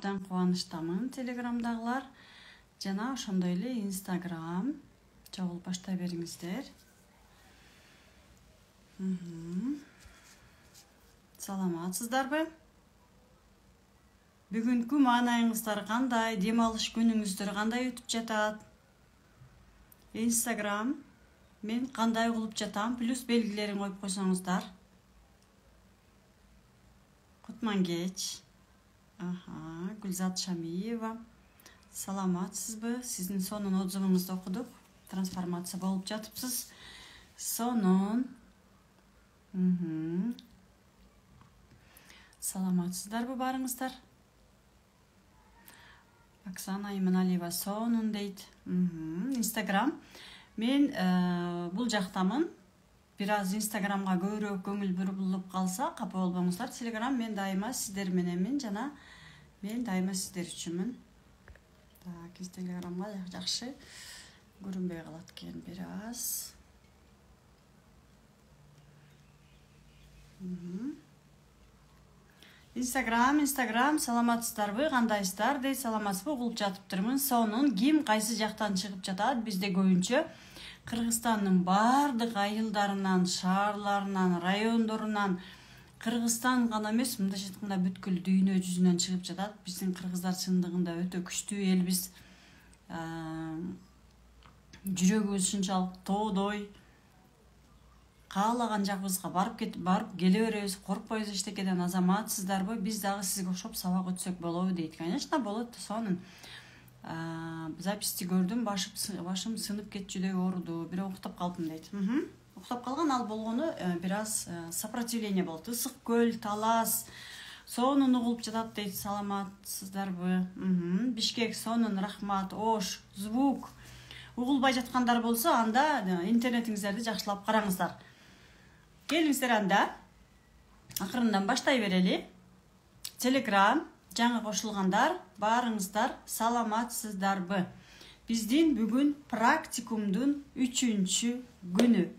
Кубанычтамын телеграмдагылар жана ошондой эле инстаграм чогулуп баштай бериңиздер. Саламатсыздарбы? Бүгүнкү маанайыңыздар кандай, дем алыш күнүңүздөр кандай өтүп жатат? Инстаграм мен кандай кылып жатам? Плюс белгилерин коюп койсоңуздар. Кутмангеч. Гүлзат Шамиева. Саламатсызбы? Сиздин сонун отзывыңызды окудук. Трансформация болуп жатыпсыз. Сонун. Саламатсыздарбы барыңыздар? Оксана Иманалиева сонун дейт. Инстаграм. Мен бул жактамын. Бир аз инстаграмга көбүрөөк көңүл бурулуп калса, капа болбоңуздар. Телеграм мен дайыма сиздер мененмин жана мен дайыма сиздер үчүнмүн. Так, телеграмга жакшы көрүнбөй калат экен бир аз. Инстаграм, саламатсыздарбы, кандайсыздар? Дейт, саламатсызбы, угулуп жатыптырмын. Сонун, ким кайсы жактан чыгып жатат? Бизде көбүнчө Кыргызстандын бардык айылдарынан, шаарларынан, райондорунан, Кыргызстан гана эмес, мындайча айтканда бүткүл дүйнө жүзүнөн чыгып жатат. Биздин кыргыздар чындыгында өтө күчтүү элбиз. Жүрөгүбүз ушунчалык тоодой. Каалаган жагыбызга барып келе беребиз, коркпойбуз эчтекеден. Азаматсыздарбы? Биз дагы сизге окшоп сабак өтсөк болобу дейт. Конечно, болот, сонун. Записти көрдүм, башым сынып кетчүдөй ооруду, бирок уктап калдым дейт. Уктап калган ал болгону бир аз сопротивление болот. Ысык көл, талас сонун угулуп жатат дейт. Саламатсыздарбы? Бишкек сонун, рахмат. Ош, звук угулбай жаткандар болсо, анда интернетиңиздерди жакшылап караңыздар. Келиңиздер анда акырындан баштай берели. Телеграм жаңы кошулгандар, барыңыздар, саламатсыздарбы? Биздин бүгүн практикумдун 3-чү күнү.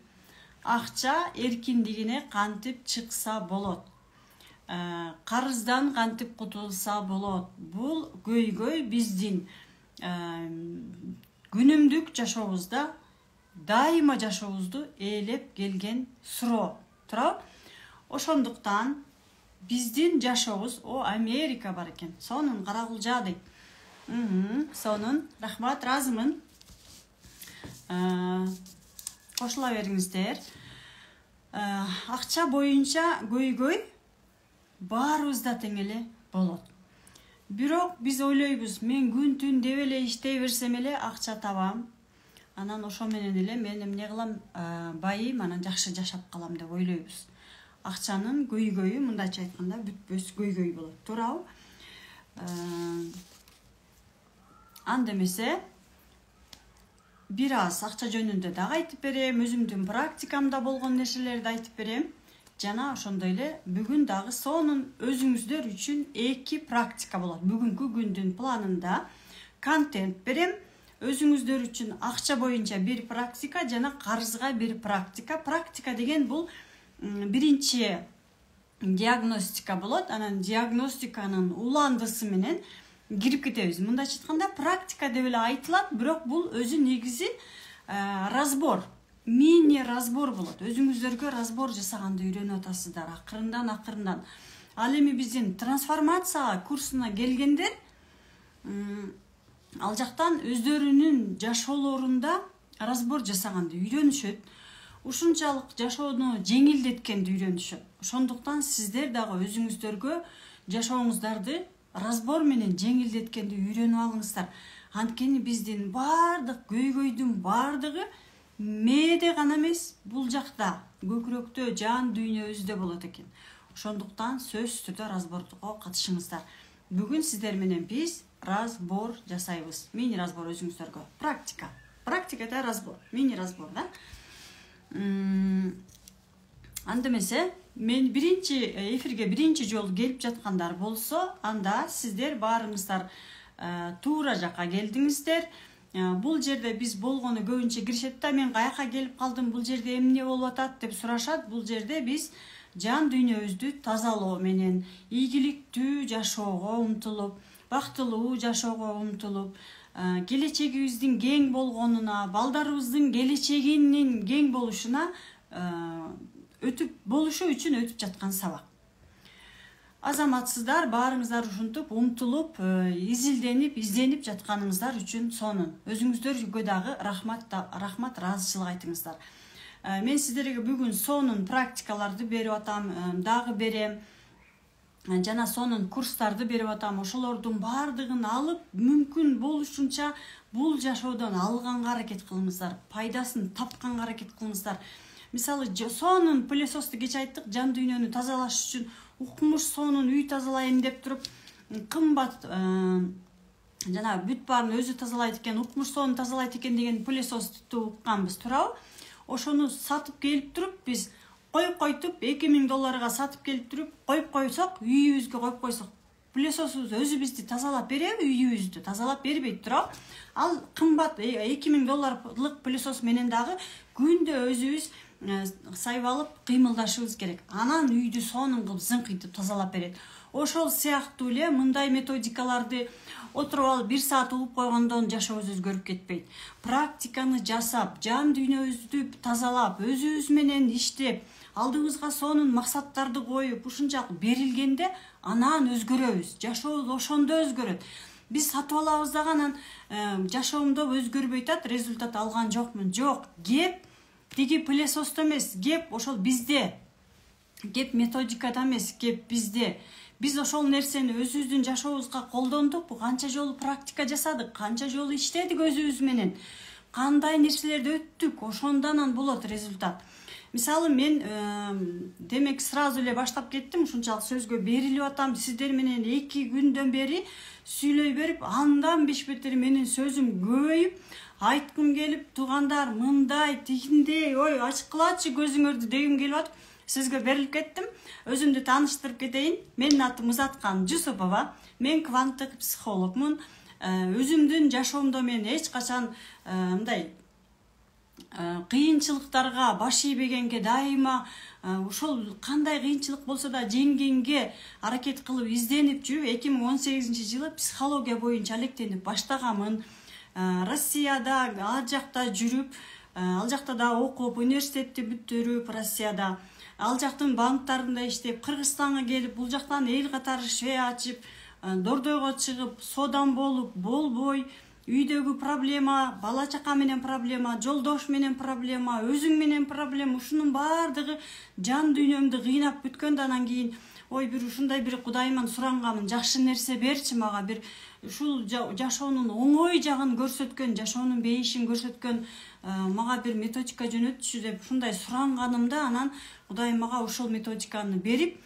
Акча эркиндигине кантип чыкса болот? Карыздан кантип кутулса болот? Бул көйгөй биздин күнүмдүк жашообузда, дайыма жашообузду ээлеп келген суроо. Туурабы? Ошондуктан биздин жашообуз, Америка бар экен. Сонун, карагулжа дейт. Сонун, рахмат, разымын. Кошула бериңиздер. Акча боюнча көйгөй баарыбызда тең эле болот. Бирок биз ойлойбуз, мен күн-түн деп эле иштей берсем эле акча табам. Анан ошо менен эле мен эмне кылам, байым, анан жакшы жашап калам деп ойлойбуз. Акчанын көйгөйү, мындайча айтканда, бүтпөс көйгөй болот. Туурабы? Анда эмесе бир аз акча жөнүндө дагы айтып берем, өзүмдүн практикамда болгон нерселерди айтып берем. Жана ошондой эле бүгүн дагы сонун өзүңүздөр үчүн 2 практика болот. Бүгүнкү күндүн планында контент берем. Өзүңүздөр үчүн акча боюнча 1 практика жана карызга 1 практика. Практика деген бул биринчи диагностика болот. Анан диагностиканын уландысы менен кирип кетебиз. Мындайча айтканда практика деп эле айтылат, бирок бул өзү негизи разбор, мини разбор болот. Өзүңүздөргө разбор жасаганды үйрөнүп атасыздар акырындан. Ал эми биздин трансформация курсуна келгендер ал жактан өздөрүнүн жашоолорунда разбор жасаганды үйрөнүшөт. Ушунчалык жашоону жеңилдеткенди үйрөнүшөт. Ошондуктан сиздер дагы өзүңүздөргө жашооңуздарды разбор менен жеңилдеткенди үйрөнүп алыңыздар. Анткени биздин бардык көйгөйдүн бардыгы мээде гана эмес, бул жакта, көкүрөктө, жан дүйнөбүздө болот экен. Ошондуктан сөзсүз түрдө разборго катышыңыздар. Бүгүн сиздер менен биз разбор жасайбыз. Мини разбор өзүңүздөргө. Практика да разбор, мини разбор да. Анда эмесе, мен биринчи эфирге биринчи жолу келип жаткандар болсо, анда сиздер баарыңыздар туура жакка келдиңиздер. Бул жерде биз болгону көбүнчө киришет да, мен каяка келип калдым, бул жерде эмне болуп атат деп сурашат. Бул жерде биз жан дүйнөбүздү тазалоо менен, ийгиликтүү жашоого умтулуп, бактылуу жашоого умтулуп, келечегибиздин кең болгонуна, балдарыбыздын келечегинин кең болушуна болушу үчүн өтүп жаткан сабак. Азаматсыздар баарыңыздар ушинтип умтулуп, изденип жатканыңыздар үчүн сонун. Өзүңүздөргө дагы рахмат, ыраазычылык айтыңыздар. Мен сиздерге бүгүн сонун практикаларды берип атам, дагы берем. Жана сонун курстарды берип атам. Ошолордун баардыгын алып, мүмкүн болушунча бул жашоодон алганга аракет кылыңыздар, пайдасын тапканга аракет кылыңыздар. Мисалы, сонун пылесосту кеч айттык, жан дүйнөнү тазалаш үчүн укмуш сонун үй тазалайм деп туруп, кымбат жана бүт баарын өзү тазалайт экен, укмуш сонун тазалайт экен деген пылесосту укканбыз, туурабы? Ошону сатып келип туруп, биз койтуп, $2000 сатып келип туруп, коюп койсок, үйүбүзгө коюп койсок, пылесосубуз өзү бизди тазалап береби? Үйүбүздү тазалап бербейт, туурабы? Ал кымбат $2000 пылесос менен дагы күндө өзүбүз сайып алып кыймылдашыбыз керек. Анан үйдү сонун кылып зыңкыйтып тазалап берет. Ошол сыяктуу эле мындай методикаларды отуруп алып 1 саат угуп койгондон жашообуз өзгөрүп кетпейт. Практиканы жасап, жан дүйнөбүздү тазалап, өзүбүз менен иштеп, алдыбызга сонун максаттарды коюп, ушунчалык берилгенде анан өзгөрөбүз. Жашообуз ошондо өзгөрөт. Биз сатып алабыз дагы анан жашоомдо өзгөрбөй атат, результат алган жокмун. Жок, кеп тиги пылесосто эмес, кеп ошол бизде. Кеп методикада эмес, кеп бизде. Биз ошол нерсени өзүбүздүн жашообузга колдондукпу, канча жолу практика жасадык, канча жолу иштедик өзүбүз менен, кандай нерселерди өттүк, ошондон болот результат. Мисалы, мен демек сразу эле баштап кеттим, ушунчалык сөзгө берилип атам, сиздер менен 2 күндөн бери сүйлөй берип, андан бешбетери менин сөзүм көбөйүп, айткым келип, туугандар, мындай, тигиндей, ой, ачкылачы көзүңөрдү дегим келип атып, сизге берилип кеттим. Өзүмдү тааныштырып кетейин. Менин атым Музаткан Жусупова. Мен кванттык психологмун. Өзүмдүн жашоомдо мен эч качан мындай кыйынчылыктарга баш ийбегенге, дайыма ошол кандай кыйынчылык болсо да жеңгенге аракет кылып изденип жүрүп, 2018-жылы психология боюнча алектенип баштаганмын. Россияда ал жакта жүрүп, ал жакта да окуп, университетти бүтүрүп, Россияда ал жактын банктарында иштеп, Кыргызстанга келип, бул жактан эл катары швей ачып, дордойго чыгып, соодан болуп, болбой, үйдөгү проблема, бала чака менен проблема, жолдош менен проблема, өзүң менен проблема, ушунун баардыгы жан дүйнөмдү кыйнап бүткөндөн анан кийин, ой, бир ушундай бир Кудайыман суранганмын, жакшы нерсе берчи мага, бир ушул жашоонун оңой жагын көрсөткөн, жашоонун бейишин көрсөткөн мага бир методика жөнөтчү деп ушундай суранганымда, анан Кудай мага ошол методиканы берип,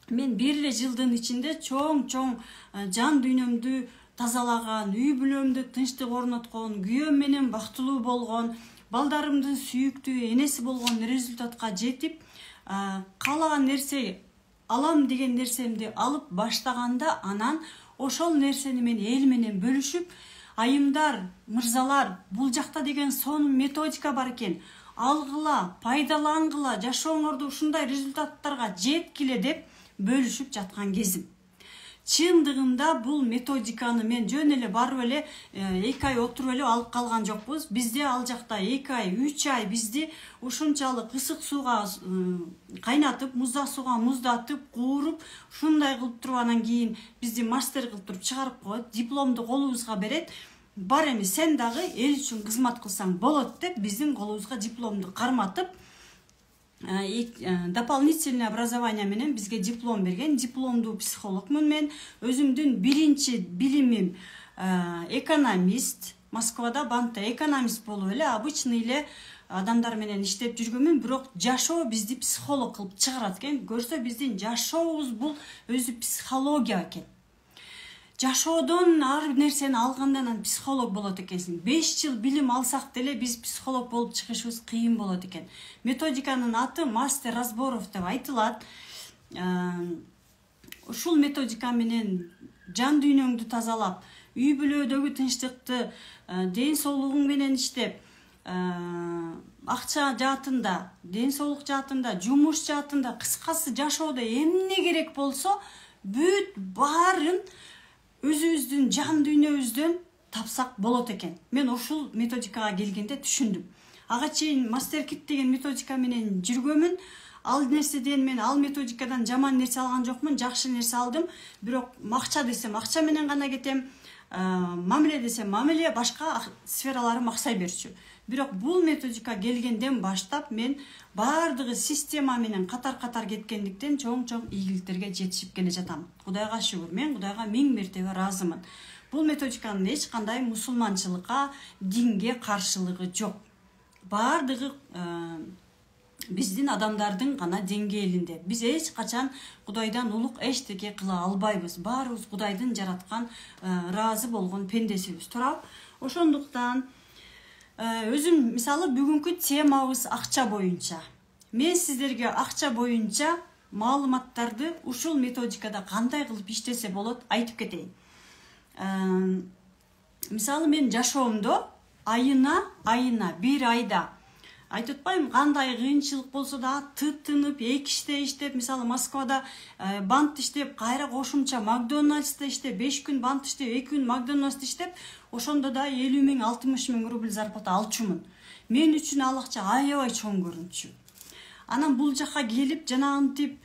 мен 1 жылдын ичинде чоң жан дүйнөмдү тазалаган, үй бүлөмдү тынчтык орноткон, күйөөм менен бактылуу болгон, балдарымдын сүйүктүү энеси болгон результатка жетип, каалаган нерсе алам деген нерсемди алып баштаганда, анан ошол нерсени мен эл менен бөлүшүп, айымдар, мырзалар, бул жакта деген сонун методика бар экен, алгыла, пайдалангыла, жашооңорду ушундай результаттарга жеткиле деп бөлүшүп жаткан кезим. Чындыгында бул методиканы мен жөн эле барып эле 2 ай отуруп эле алып калган жокпуз. Бизде ал жакта 2 ай, 3 ай бизди ушунчалык ысык сууга кайнатып, муздак сууга муздатып, кууруп, ушундай кылып туруп анан кийин бизди мастер кылып туруп чыгарып коет, дипломду колубузга берет. Бар эми сен дагы эл үчүн кызмат кылсаң болот деп биздин колубузга дипломду карматып, дополнительное образование менен бизге диплом берген. Дипломдуу психологмун мен. Өзүмдүн биринчи билимим экономист. Москвада банкта экономист болуп эле обычный эле адамдар менен иштеп жүргөнмүн, бирок жашоо бизди психолог кылып чыгарат экен. Көрсө биздин жашообуз бул өзү психология экен. Жашоодон ар нерсени алгандан анан психолог болот экенсиң. 5 жыл билим алсак деле биз психолог болуп чыгышыбыз кыйын болот экен. Методиканын аты мастер разборов деп айтылат. Ушул методика менен жан дүйнөңдү тазалап, үй бүлөдөгү тынчтыкты, ден соолугуң менен иштеп, акча жаатында, ден соолук жаатында, жумуш жаатында, кыскасы жашоодо эмне керек болсо, бүт баарын өзүбүздүн жан дүйнөбүздөн тапсак болот экен. Мен ушул методикага келгенде түшүндүм. Ага чейин MasterKit деген методика менен жүргөмүн. Ал нерседен мен ал методикадан жаман нерсе алган жокмун, жакшы нерсе алдым. Бирок макча десем акча менен гана кетем, мамиле десем мамиле, башка сфераларым аксай берчү. Бирок бул методика келгенден баштап мен бардыгы система менен катар-катар кеткендиктен чоң-чоң ийгиликтерге жетишип келе жатам. Кудайга шүгүр, мен Кудайга 1000 мертебе ыраазымын. Бул методиканын эч кандай мусулманчылыкка, динге каршылыгы жок. Бардыгы биздин адамдардын гана деңгээлинде. Биз эч качан Кудайдан улук эчтеке кыла албайбыз. Баарыбыз Кудайдын жараткан, ыраазы болгон пендесибиз. Туурабы? Ошондуктан өзүм мисалы бүгүнкү темабыз акча боюнча. Мен сиздерге акча боюнча маалыматтарды ушул методикада кандай кылып иштесе болот айтып кетейин. Мисалы мен жашоомдо айына бир айда айтып атпайм, кандай кыйынчылык болсо да тынып, 2 иште иштеп, мисалы Москвада бант иштеп, кайра кошумча Макдональдста иштеп, 5 күн бант иштеп, 2 күн Макдональдста иштеп, ошондо да 50 000, 60 000 рубль зарплата алчумун. Мен үчүн ал акча аябай чоң көрүнчү. Анан бул жакка келип, жанагынтип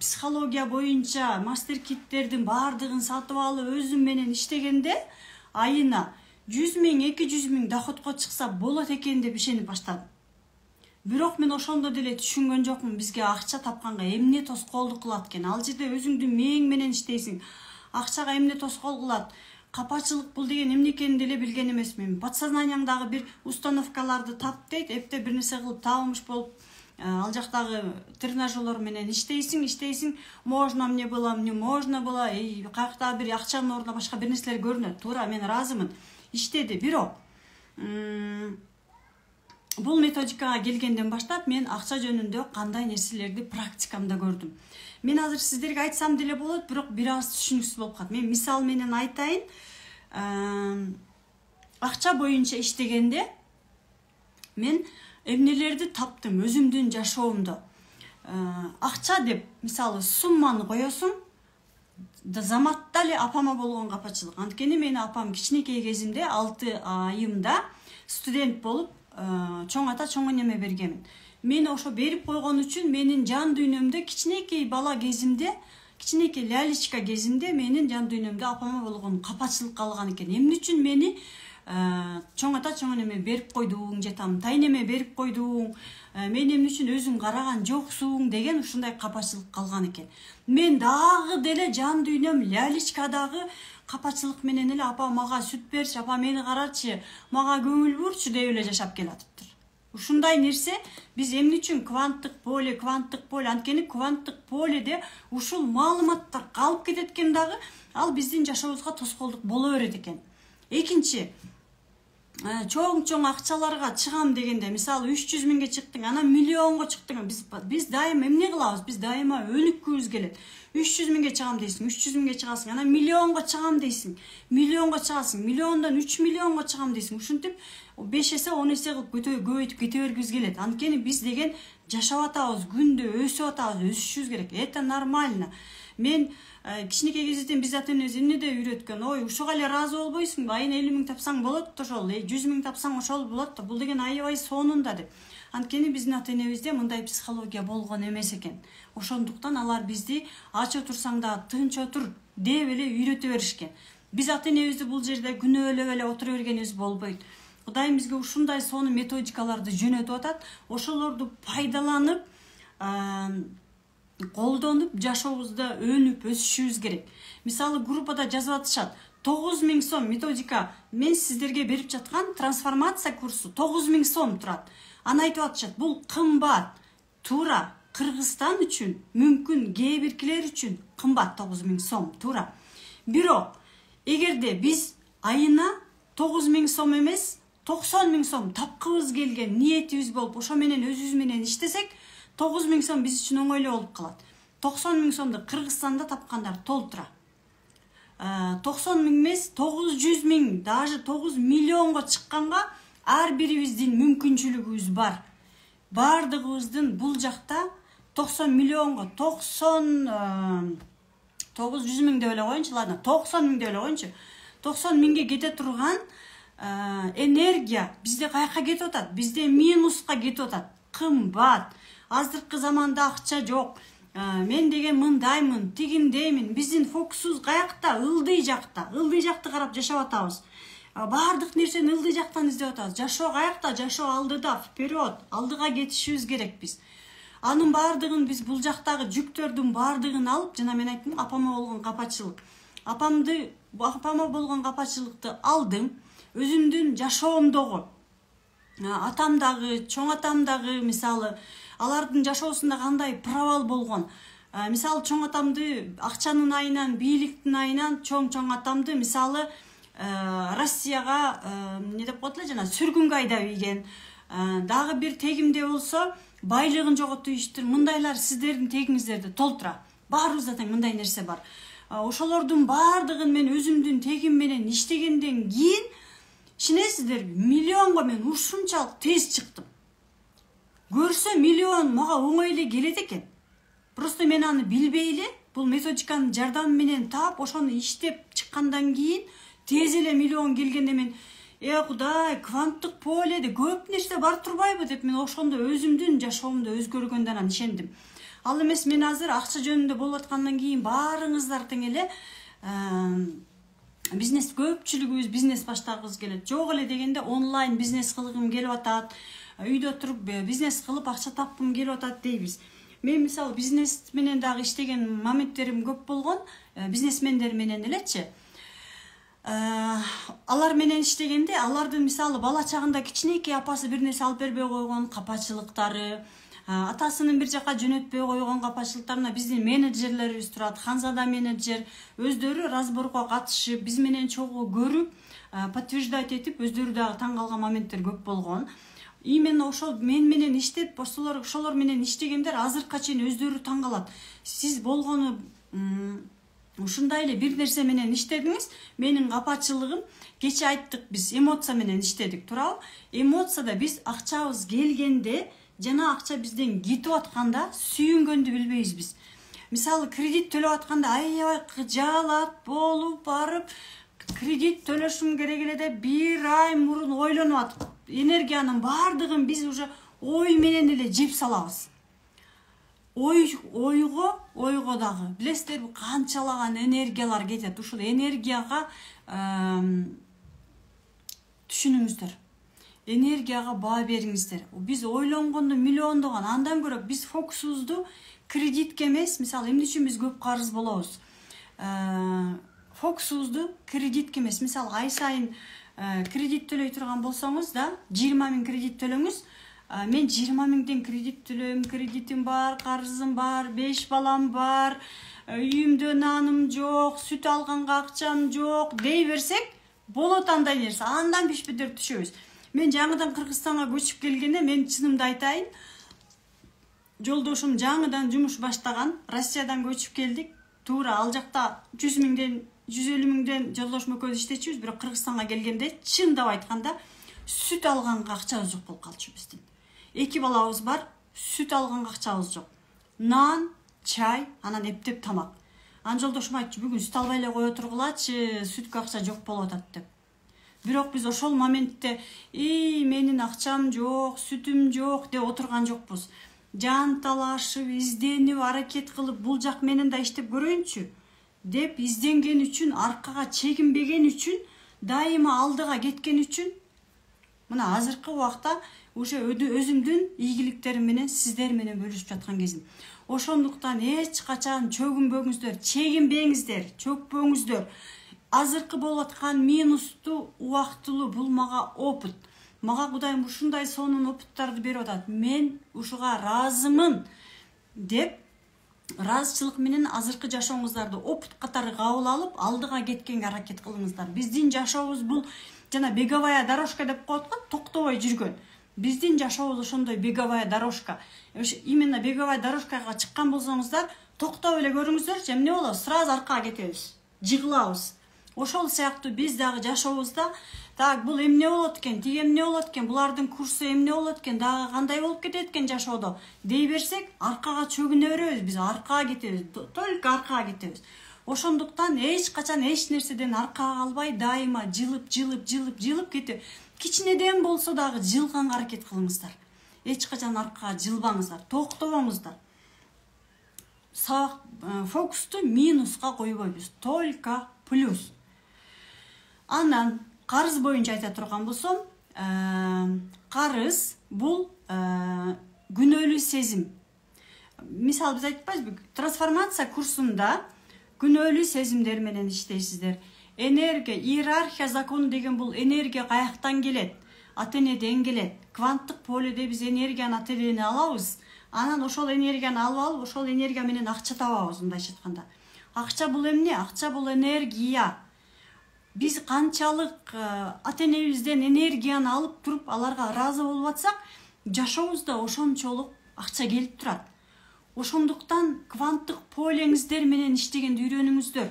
психология боюнча MasterKitтердин бардыгын сатып алып, өзүм менен иштегенде айына 100 000, 200 000 доходко чыкса болот экен деп ишенип баштадым. Бирок мен ошондо деле түшүнгөн жокмун, бизге акча тапканга эмне тоскоолдук кылат экен. Ал жерде өзүңдүн мээң менен иштейсиң. Акчага эмне тоскоол кылат? Капачылык бул деген эмне экенин деле билген эмесмин. Подсознанияңдагы бир установкаларды тап дейт, эпте бир нерсе кылып табылмыш болуп, ал жактагы тренажерлор менен иштейсиң, можно мне было, не можно было, каяктагы бир акчанын ордуна башка бир нерселер көрүнөт. Туура, мен ыраазымын. Иштеди, бирок бул методикага келгенден баштап мен акча жөнүндө кандай нерселерди практикамда көрдүм. Мен азыр сиздерге айтсам деле болот, бирок бир аз түшүнүксүз болуп калат. Мен мисал менен айтайын. Акча боюнча иштегенде мен эмнелерди таптым өзүмдүн жашоомдо. Акча деп, мисалы, сумманы коесуң, заматта эле апама болгон капачылык. Анткени менин апам кичинекей кезимде 6 айымда студент болуп, чоң ата чоң энеме бергенмин. Мени ошо берип койгон үчүн менин жан дүйнөмдө кичинекей бала кезимде, кичинекей лялечка кезимде менин жан дүйнөмдө апама болгон капачылык калган экен. Эмне үчүн мени чоң ата чоң энеме берип койдуң, жетам тайнеме берип койдуң, мен эмне үчүн өзүң караган жоксуң деген ушундай капачылык калган экен. Мен дагы деле жан дүйнөм лялечкадагы капачылык менен эле апа мага сүт берчи, апа мени карачы, мага көңүл бурчу деп эле жашап келатыптыр. Ушундай нерсе биз эмне үчүн кванттык поле, анткени кванттык поледе ушул маалыматтар калып кетет экен дагы, ал биздин жашообузга тоскоолдук боло берет экен. Экинчи, чоң акчаларга чыгам дегенде, мисалы 300 000ге чыктың, анан миллионго чыктың. Биз дайыма эмне кылабыз? Биз дайыма өнүккүбүз келет. 300 000ге чыгам дейсиң, 300 000ге чыгасың, анан миллионго чыгам дейсиң, миллионго чыгасың, миллиондон 3 миллионго чыгам дейсиң. Ушинтип 5 эсе 10 эсе кылып көбөйтүп кете бергибиз келет. Анткени биз деген жашап атабыз, күндө өсүп атабыз, өсүшүбүз керек. Это нормально. Мен кичинекей кезден биз ата-энебиз эмне деп үйрөткөн? Ой, ушуга эле ыраазы болбойсуңбу? Айына 50 000 тапсаң болот, ошол 100 000 тапсаң ошол болот да. Бул деген аябай сонунда деп. Анткени биздин ата-энебизде мындай психология болгон эмес экен. Ошондуктан алар бизди ач отурсаң да тынч отур деп эле үйрөтө беришкен. Биз ата-энебизди бул жерде күнөөлөп эле отура бергенибиз болбойт. Кудайым бизге ушундай сонун методикаларды жөнөтүп атат. Ошолорду пайдаланып, колдонуп, жашообузда өнүп өсүшүбүз керек. Мисалы, группада жазып атышат, 9000 сом методика мен сиздерге берип жаткан трансформация курсу 9000 сом турат. Аны айтып атышат, бул кымбат. Туура, Кыргызстан үчүн, мүмкүн кээ биркилер үчүн кымбат 9000 сом, туура. Бирок, эгерде биз айына 9000 сом эмес, 90 000 сом тапкыбыз келген ниетибиз болуп, ошо менен өзүбүз менен иштесек, 9 000 сом биз үчүн оңой эле болуп калат. 90 000 сомду Кыргызстанда тапкандар толтура. 90 000 эмес, 900 000, даже 9 миллионго чыкканга ар бирибиздин мүмкүнчүлүгүбүз бар. Бардыгыбыздын бул жакта 90 миллионго, 90 900 миң деп эле коеюнчу, ладно, 90 миң деп эле коеюнчу. 90 миңге кете турган энергия бизде каяка кетип атат? Бизде минуска кетип атат. Кымбат. Азыркы заманда акча жок. Мен деген мындаймын, тигиндеймин. Биздин фокусубуз каякта? Ылдый жакта. Ылдый жакты карап жашап атабыз. Бардык нерсени ылдый жактан издеп атабыз. Жашоо каякта? Жашоо алдыда, вперед. Алдыга кетишибиз керек биз. Анын бардыгын биз бул жактагы жүктөрдүн бардыгын алып, жана мен айттым, апама болгон капачылык. Апама болгон капачылыкты алдым. Өзүмдүн жашоомдогу, атамдагы, чоң атамдагы, мисалы, алардын жашоосунда кандай провал болгон. Мисалы, чоң атамды акчанын айынан, бийликтин айынан, чоң атамды, мисалы, Россияга, не деп коет эле, жана сүргүнгө айдап ийген. Дагы бир тегимде болсо, байлыгын жоготуп ийиштир. Мындайлар сиздердин тегиңиздерди толтура. Баарыбызда тең мындай нерсе бар. Ошолордун бардыгын мен өзүмдүн тегим менен иштегенден кийин, ишенесиздерби, миллионго мен ушунчалык тез чыктым. Көрсө миллион мага оңой эле келет экен. Просто мен аны билбей эле, бул методиканын жардамы менен таап, ошону иштеп чыккандан кийин тез эле миллион келгенде мен, Кудай, кванттык поледе көп нерсе бар турбайбы деп мен ошондо өзүмдүн жашоомдо өзгөргөндөн анан ишендим. Ал эмес, мен азыр акча жөнүндө болуп аткандан кийин баарыңыздар тең эле бизнес, көпчүлүгүбүз бизнес баштагыбыз келет. Жок эле дегенде онлайн бизнес кылгым келип атат, үйдө туруп бизнес кылып акча тапкым келип атат дейбиз. Мен мисалы бизнес менен дагы иштеген моменттерим көп болгон, бизнесмендер менен элечи. Алар менен иштегенде, алардын мисалы бала чагында кичинекей апасы бир нерсе алып бербей койгон капачылыктары, атасынын бир жака жөнөтпөй койгон капачылыктарына биздин менеджерлерибиз турат, Ханзада менеджер, өздөрү разборго катышып, биз менен чогуу көрүп, подтверждать этип, өздөрү дагы таң калган моменттер көп болгон. Именно ошол мен менен иштеп, ошолор менен иштегендер азыркыга чейин өздөрү таң калат. Сиз болгону ушундай эле бир нерсе менен иштедиңиз. Менин капачылыгым, кече айттык, биз эмоция менен иштедик, туурабы? Эмоцияда биз акчабыз келгенде жана акча бизден кетип атканда сүйүнгөндү билбейбиз биз. Мисалы, кредит төлөп атканда аябай кыжаалат болуп барып, кредит төлөшүм керек эле деп бир ай мурун ойлонуп атып, энергиянын бардыгын биз уже ой менен эле жеп салабыз. Ойго дагы билесиздерби, канчалаган энергиялар кетет. Ушул энергияга түшүнүңүздөр. Энергияга баа бериңиздер. Биз ойлонгонду миллиондогон, андан көрө биз фокусубузду кредитке эмес, мисалы, эмне үчүн биз көп карыз болобуз? Фокусубузду кредитке эмес, мисалы, ай сайын кредит төлөй турган болсоңуз да, 20 миң кредит төлөңүз. Мен 20 миңден кредит төлөйм, кредитим бар, карызым бар, 5 балам бар, үйүмдө наным жок, сүт алганга акчам жок дей берсек, болот андай нерсе. Андан бишпедер түшөбүз. Мен жаңыдан Кыргызстанга көчүп келгенде, мен чынымды айтайын, жолдошум жаңыдан жумуш баштаган, Россиядан көчүп келдик. Туура ал жакта 100 миңден, 150 миңден жолдошум экөөбүз иштечүбүз, бирок Кыргызстанга келгенде чындап айтканда сүт алганга акчабыз жок болуп калчу биздин. 2 балабыз бар, сүт алганга акчабыз жок. Нан, чай, анан эптеп тамак. Ан жолдошум айтчу, бүгүн сүт албай эле кое тургулачы, сүткө акча жок болуп атат деп. Бирок биз ошол моментте, менин акчам жок, сүтүм жок деп отурган жокпуз. Жанталашып, изденип, аракет кылып, бул жак менен да иштеп көрөйүнчү деп изденген үчүн, аркага чегинбеген үчүн, дайыма алдыга кеткен үчүн, мына азыркы убакта уже өзүмдүн ийгиликтерим менен сиздер менен бөлүшүп жаткан кезим. Ошондуктан эч качан чөгүнбөңүздөр, чегинбеңиздер, чөкпөңүздөр. Азыркы болуп аткан минусту убактылуу, бул мага опыт. Мага Кудайым ушундай сонун опыттарды берип атат. Мен ушуга ыраазымын деп, ыраазычылык менен азыркы жашооңуздарды опыт катары кабыл алып, алдыга кеткенге аракет кылыңыздар. Биздин жашообуз бул жана беговая дорожка деп коет го, токтобой жүргөн. Биздин жашообуз ошондой беговая дорожка. Именно беговая дорожкага чыккан болсоңуздар, токтоп эле көрүңүздөр, эмне болот? Сразу аркага кетебиз, жыгылабыз. Ошол сыяктуу биз дагы жашообузда, так, бул эмне болот экен, тиги эмне болот экен, булардын курсу эмне болот экен, дагы кандай болуп кетет экен жашоодо дей берсек, аркага чөгүнө беребиз, биз аркага кетебиз, только аркага кетебиз. Ошондуктан эч качан эч нерседен аркага калбай, дайыма жылып кетип, кичинеден болсо дагы жылганга аракет кылыңыздар. Эч качан аркага жылбаңыздар, токтобоңуздар. Фокусту минуска койбойбуз, только плюс. Анан карыз боюнча айта турган болсом, карыз бул күнөөлүү сезим. Мисалы биз айтпайбызбы, трансформация курсунда күнөөлүү сезимдер менен иштейсиздер. Энергия, иерархия закону деген бул энергия каяктан келет? Ата-энеден келет. Кванттык поледе биз энергияны ата-энеден алабыз. Анан ошол энергияны алып, ошол энергия менен акча табабыз, мындайча айтканда. Акча бул эмне? Акча бул энергия. Биз канчалык ата-энебизден энергияны алып туруп, аларга ыраазы болуп атсак, жашообузда ошончолук акча келип турат. Ошондуктан кванттык полеңиздер менен иштегенди үйрөнүңүздөр.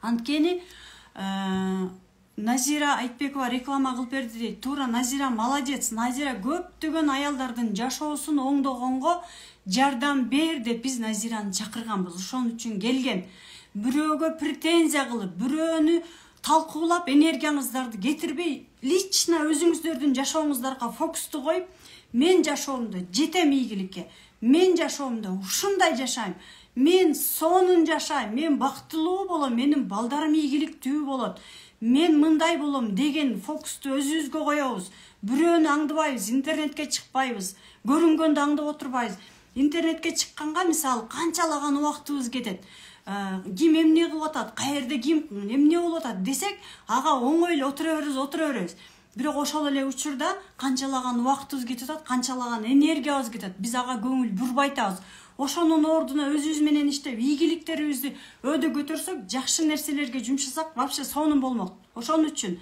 Анткени Назира Айтбекова реклама кылып берди дейт. Туура, Назира молодец. Назира көптөгөн аялдардын жашоосун оңдогонго жардам бер деп биз Назираны чакырганбыз. Ошон үчүн келген. Бирөөгө претензия кылып, бирөөнү талкуулап энергияңыздарды кетирбей, лично өзүңүздөрдүн жашооңуздарга фокусту коюп, мен жашоомдо жетем ийгиликке, мен жашоомдо ушундай жашайм, мен сонун жашайм, мен бактылуу болом, менин балдарым ийгиликтүү болот, мен мындай болом деген фокусту өзүбүзгө коебуз. Бирөөнү аңдыбайбыз, интернетке чыкпайбыз, көрүнгөндү аңдап отурбайбыз. Интернетке чыкканга мисалы канчалаган убактыбыз кетет. Ким эмне кылып атат, каерде ким эмне болуп атат десек, ага оңой эле отура беребиз. Бирок ошол эле учурда канчалаган убактыбыз кетип атат, канчалаган энергиябыз кетет. Биз ага көңүл бурбай атабыз. Ошонун ордуна өзүбүз менен иштеп, ийгиликтерибизди өдө көтөрсөк, жакшы нерселерге жумшасак, вообще сонун болмок. Ошон үчүн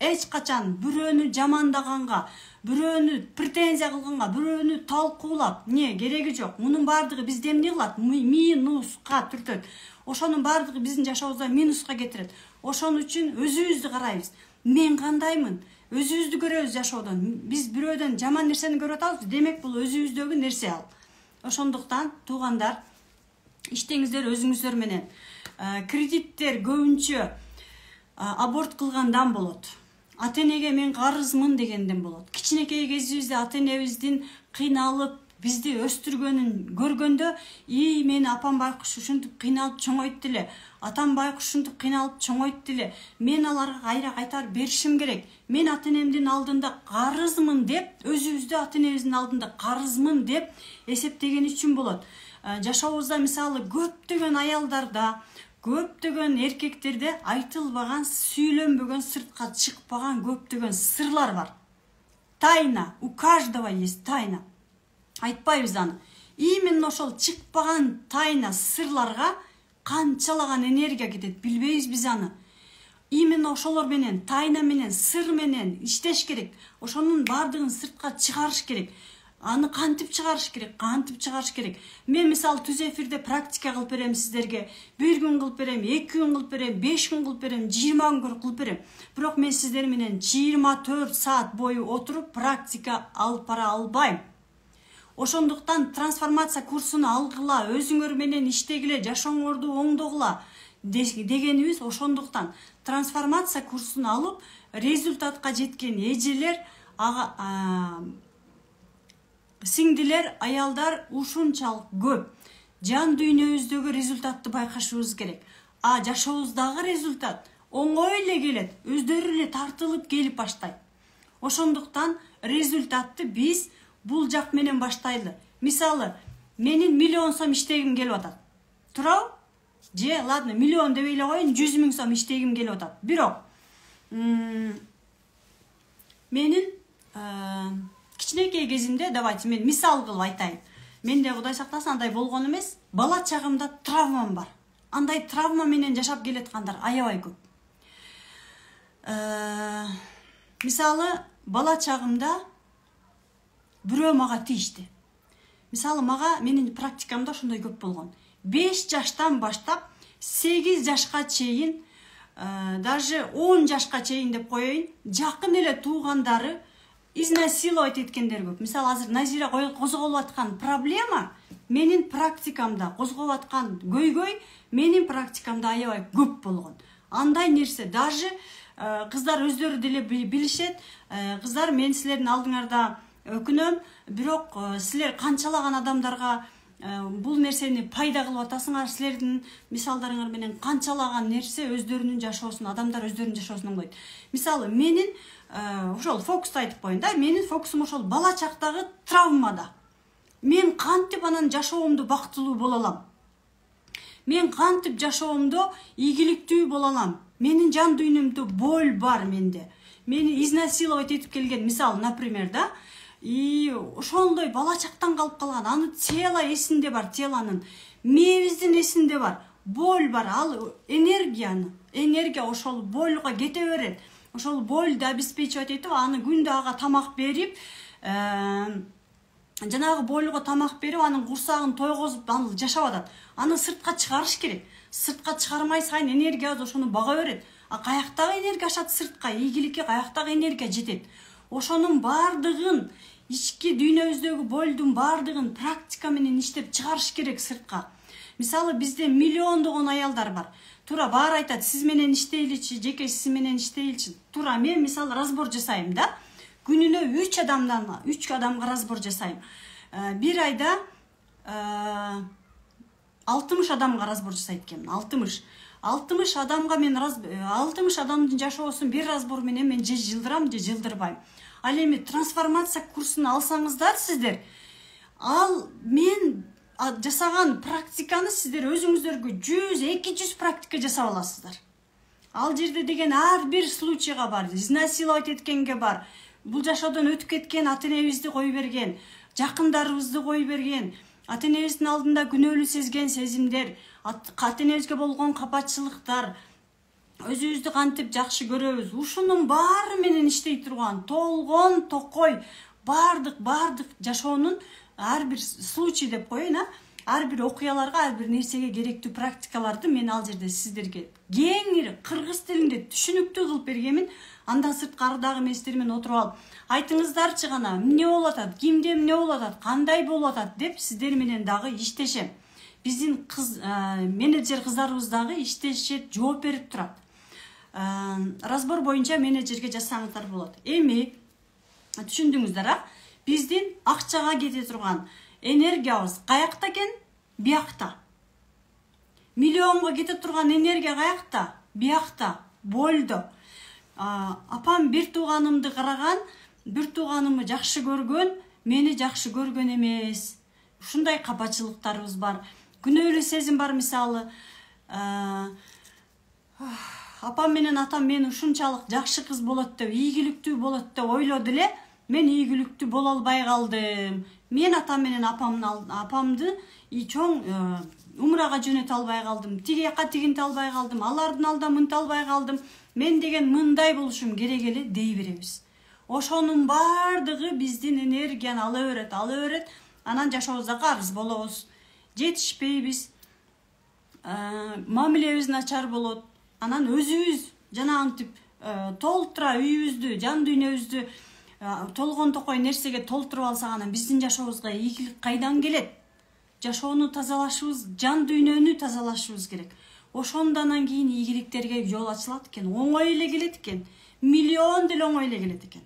эч качан бирөөнү жамандаганга, бирөөнү претензия кылганга, бирөөнү талкуулап, кереги жок. Мунун баардыгы бизде эмне кылат? Минуска түртөт. Ошонун баардыгы биздин жашообузда минуска кетирет. Ошон үчүн өзүбүздү карайбыз. Мен кандаймын? Өзүбүздү көрөбүз жашоодон. Биз бирөөдөн жаман нерсени көрүп атабыз, демек бул өзүбүздөгү нерсе ал. Ошондуктан туугандар, иштеңиздер өзүңүздөр менен. Кредиттер көбүнчө аборт кылгандан болот. Ата-энеге мен карызмын дегенден болот. Кичинекей кезибизде ата-энебиздин кыйналып, бизди өстүргөнүн көргөндө, мени апам байкуш ушинтип кыйналып чоңойтты эле, атам байкуш ушинтип кыйналып чоңойтты эле, мен аларга кайра кайтарып беришим керек. Мен ата-энемдин алдында карызмын деп, өзүбүздү ата-энебиздин алдында карызмын деп эсептеген үчүн болот. Жашообузда мисалы көптөгөн аялдарда, көптөгөн эркектерде айтылбаган, сүйлөнбөгөн, сыртка чыкпаган көптөгөн сырлар бар. Тайна, у каждого есть тайна. Айтпайбыз аны. Именно ошол чыкпаган тайна сырларга канчалаган энергия кетет, билбейбиз биз аны. Именно ошолор менен, тайна менен, сыр менен иштеш керек. Ошонун баардыгын сыртка чыгарыш керек. Аны кантип чыгарыш керек? Мен мисалы түз эфирде практика кылып берем сиздерге. 1 күн кылып берем, 2 күн кылып берем, 5 күн кылып берем, 20 күн кылып берем. Бирок мен сиздер менен 24 саат бою отуруп практика алып бара албайм. Ошондуктан трансформация курсуну алгыла, өзүңөр менен иштегиле, жашооңорду оңдогула дегенибиз ошондуктан. Трансформация курсуну алып, результатка жеткен эжелер, сиңдилер, аялдар ушунчалык көп. Жан дүйнөбүздөгү результатты байкашыбыз керек. Жашообуздагы результат оңой эле келет, өздөрү эле тартылып келип баштайт. Ошондуктан результатты биз бул жак менен баштайлы. Мисалы, менин 1 миллион сом иштегим келип атат. Туурабы? Ладно, 1 миллион деп эле коеюн, 100 000 сом иштегим келип атат. Бирок менин кичинекей кезимде, давайте мен мисал кылып айтайын. Менде Кудай сактасын андай болгон эмес, бала чагымда травмам бар. Андай травма менен жашап келаткандар аябай көп. Мисалы, бала чагымда бирөө мага тийишти. Мисалы, мага менин практикамда ошондой көп болгон. 5 жаштан баштап 8 жашка чейин, даже 10 жашка чейин деп коеюн, жакын эле туугандары изнасиловать эткендер көп. Мисалы азыр Назира козголуп аткан проблема менин практикамда козголуп аткан көйгөй менин практикамда аябай көп болгон. Андай нерсе даже кыздар өздөрү деле билишет. Кыздар, мен силердин алдыңарда өкүнөм, бирок силер канчалаган адамдарга бул нерсени пайда кылып атасыңар, силердин мисалдарыңар менен канчалаган нерсе өздөрүнүн жашоосун, адамдар өздөрүнүн жашоосун оңдойт. Мисалы менин ошол фокусту айтып коеюн да, менин фокусум ошол бала чактагы травмада. Мен кантип анан жашоомдо бактылуу боло алам? Мен кантип жашоомдо ийгиликтүү боло алам? Менин жан дүйнөмдө боль бар менде. Мени изнасиловать этип келген, мисалы, например, да, и ошондой бала чактан калып калган, аны тело эсинде бар, телонун, мээбиздин эсинде бар, боль бар, ал энергия ошол больга кете берет. Ошол больду обеспечивать этип, аны күндө ага тамак берип, жанагы больго тамак берип, анын курсагын тойгозуп, аны жашап атат. Аны сыртка чыгарыш керек. Сыртка чыгармай сайын энергия ошону бага берет. А каяктагы энергия ашат сыртка, ийгиликке каяктагы энергия жетет. Ошонун бардыгын, ички дүйнөбүздөгү больдун бардыгын практика менен иштеп чыгарыш керек сыртка. Мисалы, бизде миллиондогон аялдар бар. Тура баары айтат, сиз менен иштейличи, жеке сиз менен иштейличи. Тура мен мисалы разбор жасайм да. Күнүнө 3 адамга разбор жасайм. Bir айда 60 адамга разбор жасайт экенмин. 60 адамга мен 60 адамдын жашоосун бир разбор менен мен же жылдырам, же жылдырбайм. Ал эми трансформация курсун алсаңыздар сиздер, ал мен жасаган практиканы сиздер өзүңүздөргө 100-200 практика жасап аласыздар. Ал жерде деген ар бир случайга бар, изнасиловать эткенге бар, бул жашоодон өтүп кеткен ата-энебизди кой берген, жакындарыбызды кой берген, ата-энебиздин алдында күнөөлүү сезген сезимдер, ата-энебизге болгон капатчылыктар, өзүбүздү кантип жакшы көрөбүз, ушунун баары менен иштей турган толгон токой бардык жашоонун ар бир случай деп коеюн, ар бир окуяларга, ар бир нерсеге керектүү практикаларды мен ал жерде сиздерге кеңири кыргыз тилинде түшүнүктүү кылып бергенмин. Андан сырткарыдагы эместер менен отуруп алып, айтыңыздарчы гана, эмне болуп атат, кимде эмне болуп атат, кандай болуп атат деп сиздер менен дагы иштешем. Биздин менеджер кыздарыбыз дагы иштешет, жооп берип турат. Разбор боюнча менеджерге жазсаңыздар болот. Эми түшүндүңүздөр, биздин акчага кете турган энергиябыз каякта экен? Биякта. Миллионго кете турган энергия каякта? Биякта, больдо. Апам бир тууганымды караган, бир тууганымы жакшы көргөн, мени жакшы көргөн эмес. Ушундай капачылыктарыбыз бар. Күнөөлүү сезим бар, мисалы. Апам менен атам мени ушунчалык жакшы кыз болот деп, ийгиликтүү болот деп ойлоду эле, мен ийгиликтүү боло албай калдым. Мен атам менен апамды чоң умрага жөнөтө албай калдым. Тиги жака тигинте албай калдым. Алардын алдында мынта албай калдым. Мен деген мындай болушум керек эле дей беребиз. Ошонун бардыгы биздин энергияны ала берет. Анан жашообузда карыз болобуз. Жетишпейбиз. Мамилебиз начар болот. Анан өзүбүз жанагынтип толтура үйүбүздү, жан дүйнөбүздү толгон токой нерсеге толтуруп алсак, анан биздин жашообузга ийгилик кайдан келет? Жашоону тазалашыбыз, жан дүйнөнү тазалашыбыз керек. Ошондон кийин ийгиликтерге жол ачылат экен, оңой эле келет экен. Миллион деле оңой эле келет экен.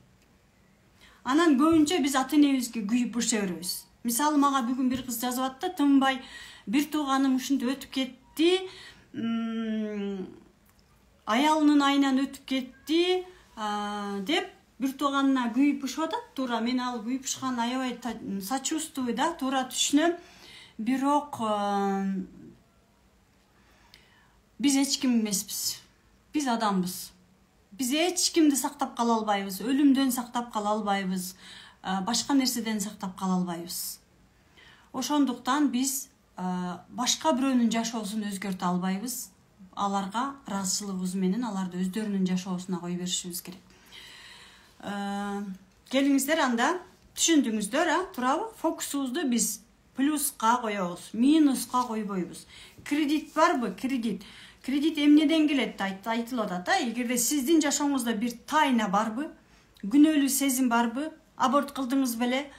Анан көбүнчө биз ата-энебизге күйүп уруша беребиз. Мисалы, мага бүгүн бир кыз жазып атты, тынбай, бир тууганым ушинтип өтүп кетти, аялынын айынан өтүп кетти деп бир тууганына күйүп урушуп атат. Туура мен ал күйүп урушкан аябай сочувствую да, туура түшүнөм. Бирок биз эч ким эмеспиз. Биз адамбыз. Биз эч кимди сактап кала албайбыз, өлүмдөн сактап кала албайбыз, башка нерседен сактап кала албайбыз. Ошондуктан биз башка бирөөнүн жашоосун өзгөртө албайбыз. Аларга ыраазычылыгыбыз менен аларды өздөрүнүн жашоосуна кой беришибиз керек. Келиңиздер, анда түшүндүңүздөр, туурабы? Фокусубузду биз плюска коебуз, минуска койбойбуз. Кредит барбы? Кредит эмнеден келет айтылып атат. Эгерде сиздин жашооңузда бир тайна барбы? күнөөлүү сезим барбы? Аборт кылдыңыз беле?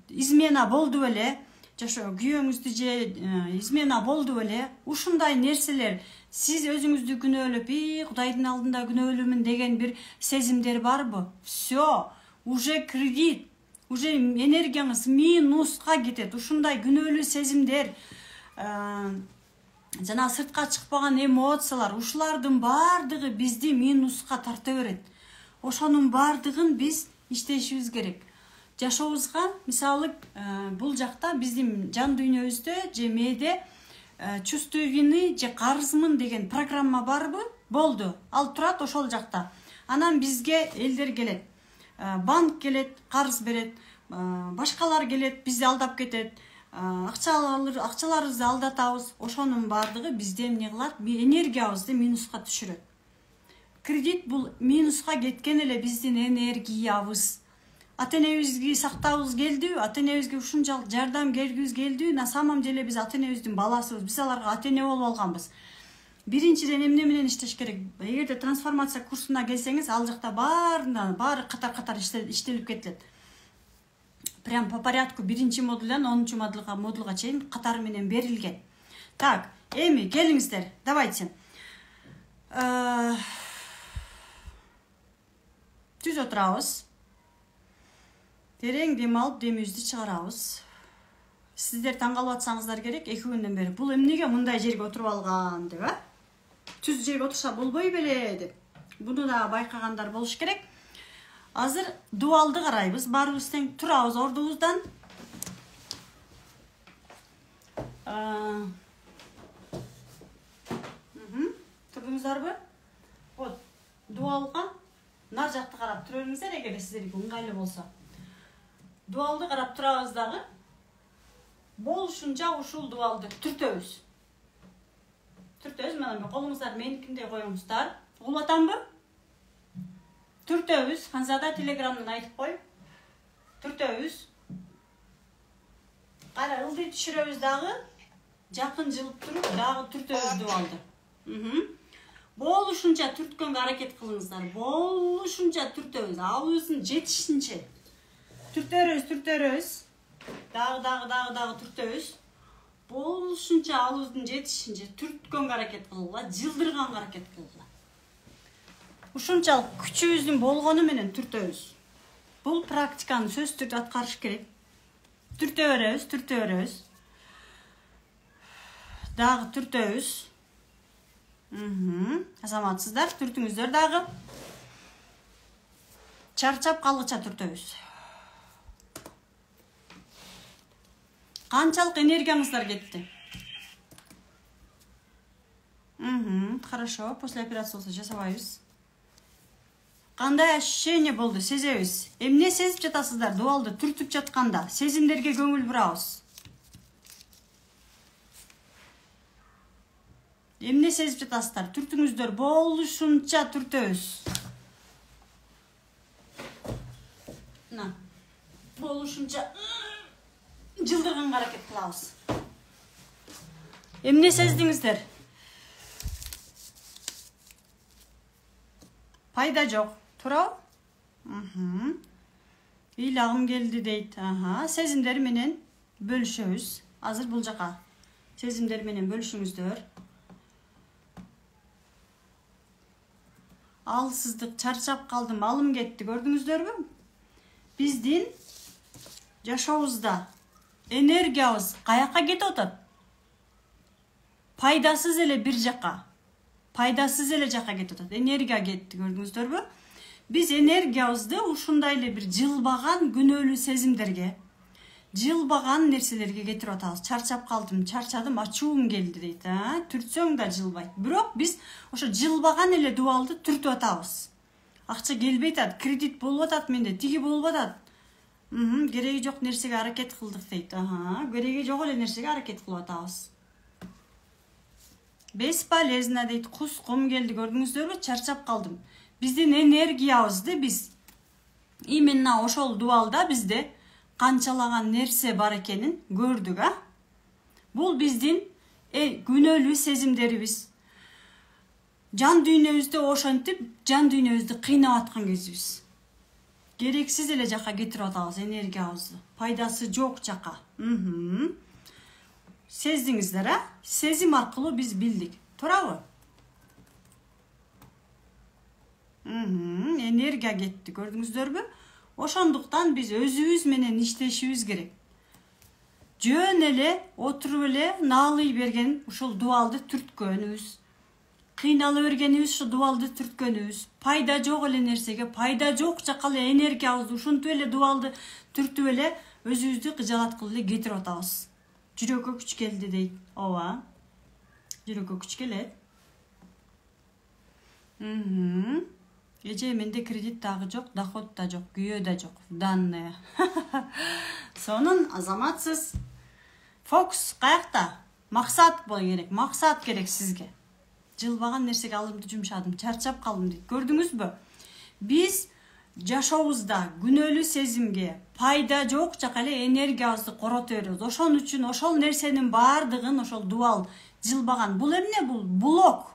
Измена болду беле? Жашоо күйөөңүздү же измена болду беле? Ушундай нерселер сиз өзүңүздү күнөөлөп, Кудайдын алдында күнөөлүүмүн деген бир сезимдер барбы? Всё, уже кредит, уже энергияңыз минуска кетет. Ушундай күнөөлүү сезимдер, жана сыртка чыкпаган эмоциялар, ушулардын бардыгы бизди минуска тарта берет. Ошонун бардыгын биз иштешибиз керек. Жашообузга, мисалы, бул жакта биздин жан дүйнөбүздө же мээде чувство вины же карызмын деген программа барбы? Болду. Ал турат ошол жакта. Анан бизге элдер келет. Банк келет, карыз берет, башкалар келет, бизди алдап кетет. Акчаларыбызды алдатабыз. Ошонун бардыгы бизде эмне кылат? Энергиябызды минуска түшүрөт. Кредит бул минуска кеткен эле биздин энергиябыз. Ата-энебизди сактабыз келди, ата-энебизге ушунчалык жардам бергибиз келди. На самом деле биз ата-энебиздин баласыбыз, биз аларга ата-эне болуп алганбыз. Биринчиден эмне менен иштеш керек? Эгерде трансформация курсуна келсеңиз, ал жакта баары катар-катар иштелип кетилет. Прям по порядку биринчи модулдан 10-чу модулга чейин катары менен берилген. Так, эми келиңиздер, давайте. Түз отурабыз. Терең дем алып, демибизди чыгарабыз. Сиздер таң калып атсаңыздар керек, 2 күндөн бери бул эмнеге мындай жерге отуруп алган деп, Түз жерге отурса болбой беле деп. Буну да байкагандар болуш керек. Азыр дуалды карайбыз. Баарыбыз тең турабыз ордубуздан. Турдуңуздарбы? Вот, дуалга нар жакты карап тура бериңиздер, эгерде сиздерге ыңгайлуу болсо. Дуалды карап турабыз дагы. Болушунча ушул дуалды түртөбүз. Мына колуңуздар меникиндей коюңуздар. Угулуп атамбы? Түртөбүз. Ханзада телеграмдан айтып кой. Түртөбүз. Кара ылдый түшүрөбүз дагы. Жакын жылып туруп дагы түртөбүз дуалды. Болушунча түрткөнгө аракет кылыңыздар. Болушунча түртөбүз. Абыбыздын жетишинче. Түртөбүз. Дагы түртөбүз. Болушунча алыбыздын жетишинче түрткөнгө аракет кылгыла, жылдырганга аракет кылгыла. Ушунчалык күчүбүздүн болгону менен түртөбүз. Бул практиканы сөзсүз түрдө аткарыш керек. Түртөбүз. Дагы түртөбүз. Азаматсыздар, түртүңүздөр дагы. Чарчап калгыча түртөбүз. Канчалык энергияңыздар кетти? Хорошо, после операции болсо жасабайбыз. Кандай ощущение болду? Сезебиз. Эмне сезип жатасыздар? Дуалды түртүп жатканда сезимдерге көңүл бурабыз. Эмне сезип жатасыздар? Түртүңүздөр, болушунча түртөбүз. Болушунча жылдырганга аракет кылабыз. Эмне сездиңиздер? Пайда жок. Тура? Ыйлагым келди дейт. Сезимдер менен бөлүшөбүз. Азыр бул жака сезимдер менен бөлүшүңүздөр. Алсыздык, чарчап калдым, алым кетти, көрдүңүздөрбү? Биздин жашообузда энергиябыз каяка кетип атат? Пайдасыз эле бир жака. Пайдасыз эле жака кетип атат. Энергия кетти, көрдүңүздөрбү? Биз энергиябызды ушундай эле бир жылбаган күнөөлүү сезимдерге, жылбаган нерселерге кетирип атабыз. Чарчап калдым, чарчадым, ачуум келди дейт, Түртсөң да жылбайт. Бирок биз ошо жылбаган эле дуалды түртүп атабыз. Акча келбей атат, кредит болуп атат менде, тиги болуп атат. Кереги жок нерсеге аракет кылдык дейт. Кереги жок эле нерсеге аракет кылып атабыз. Бесполезно дейт, кускум келди, көрдүңүздөрбү? Чарчап калдым. Биздин энергиябызды биз именно ошол дуалда бизде канчалаган нерсе бар экенин көрдүк, Бул биздин күнөөлүү сезимдерибиз. Жан дүйнөбүздө ошентип, жан дүйнөбүздү кыйнап аткан кезибиз. Gereksiz ele жака кетирип атабыз энергиябызды. Пайдасы жок жака. Сездиңиздер, а? Сезим аркылуу биз билдик. Туурабы? Энергия кетти, көрдүңүздөрбү? Ошондуктан биз өзүбүз менен иштешибиз керек. Жөн эле отуруп эле наалый берген ушул дубалды түрткөнүбүз. Кыйналып бергенибиз ушу дубалды түрткөнүбүз. Пайда жок эле нерсеге, пайда жок жака эле энергиябызды ушинтип эле дубалды түртүп эле өзүбүздү кыжалаткылы эле кетирип атабыз. Жүрөккө күч келди дейт. Ооба. Жүрөккө күч келет. Эже менде кредит дагы жок, доход да жок, күйөө да жок, данные. Сонун азаматсыз. Фокус каякта? Максат болу керек, максат керек сизге. Жылбаган нерсеге алымды жумшадым, чарчап калдым дейт. Көрдүңүзбү? Биз жашообузда күнөөлүү сезимге, пайда жок жака эле энергиябызды корото беребиз. Ошон үчүн ошол нерсенин баардыгын ошол дубал жылбаган. Бул эмне? Бул блок.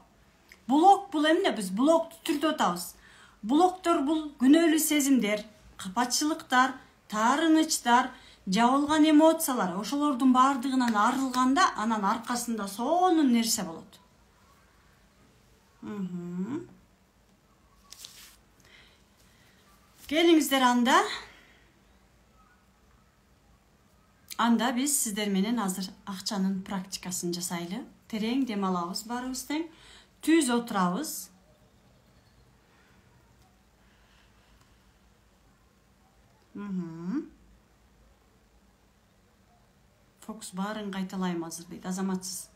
Блок бул эмне? Биз блокту түртүп атабыз. Блоктор бул күнөөлүү сезимдер, капатчылыктар, таарынычтар, жабылган эмоциялар. Ошолордун баардыгынан арылганда, анан аркасында сонун нерсе болот. Келиңиздер анда биз сиздер менен азыр акчанын практикасын жасайлы. Терең дем алабыз баарыбыз тең. Түз отурабыз. Фокус баарын кайталайм азыр дейт азаматсыз.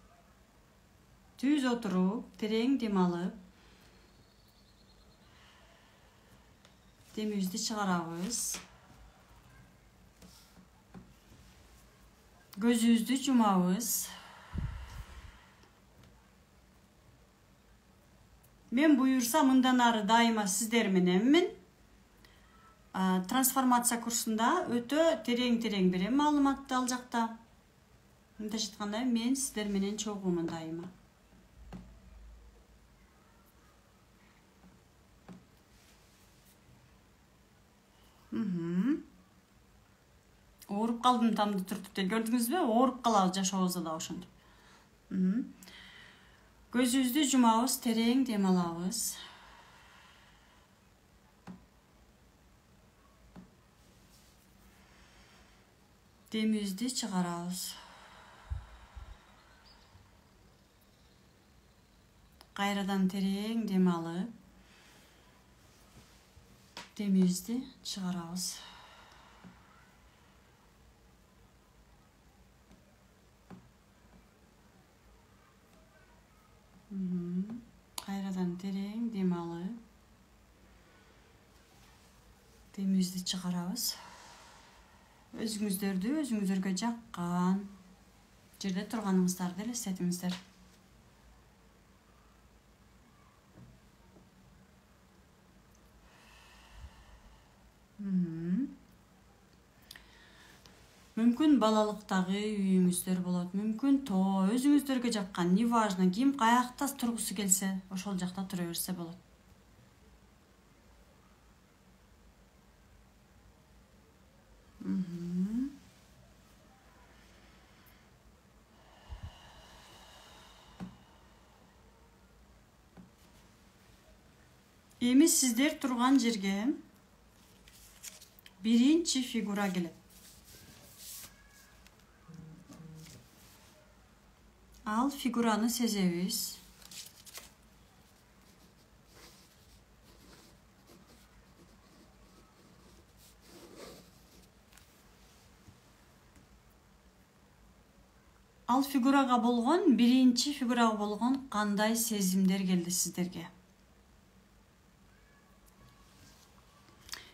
Түз отуруп, терең дем алып, демибизди чыгарабыз. Көзүбүздү жумабыз. Мен буюрса мындан ары дайыма сиздер мененмин. Трансформация курсунда өтө терең берем маалыматты ал жакта. Мындайча айтканда мен сиздер менен чогуумун дайыма. Ооруп калдым тамды түртүп деп көрдүңүзбү? Ооруп калабыз жашообузда да ошондо. Көзүбүздү жумабыз, терең дем алабыз. Демибизди чыгарабыз. Кайрадан терең дем алып, демибизди чыгарабыз. Кайрадан терең дем алып, демибизди чыгарабыз. Өзүңүздөргө жаккан жерде турганыңыздарды элестетиңиздер. Мүмкүн балалыктагы үйүңүздөр болот, мүмкүн тоо, өзүңүздөргө жаккан, неважно, ким каякта тургусу келсе, ошол жакта тура берсе болот. Эми сиздер турган жерге биринчи фигура келет. Ал фигураны сезебиз. Ал фигурага болгон, биринчи фигурага болгон кандай сезимдер келди сиздерге?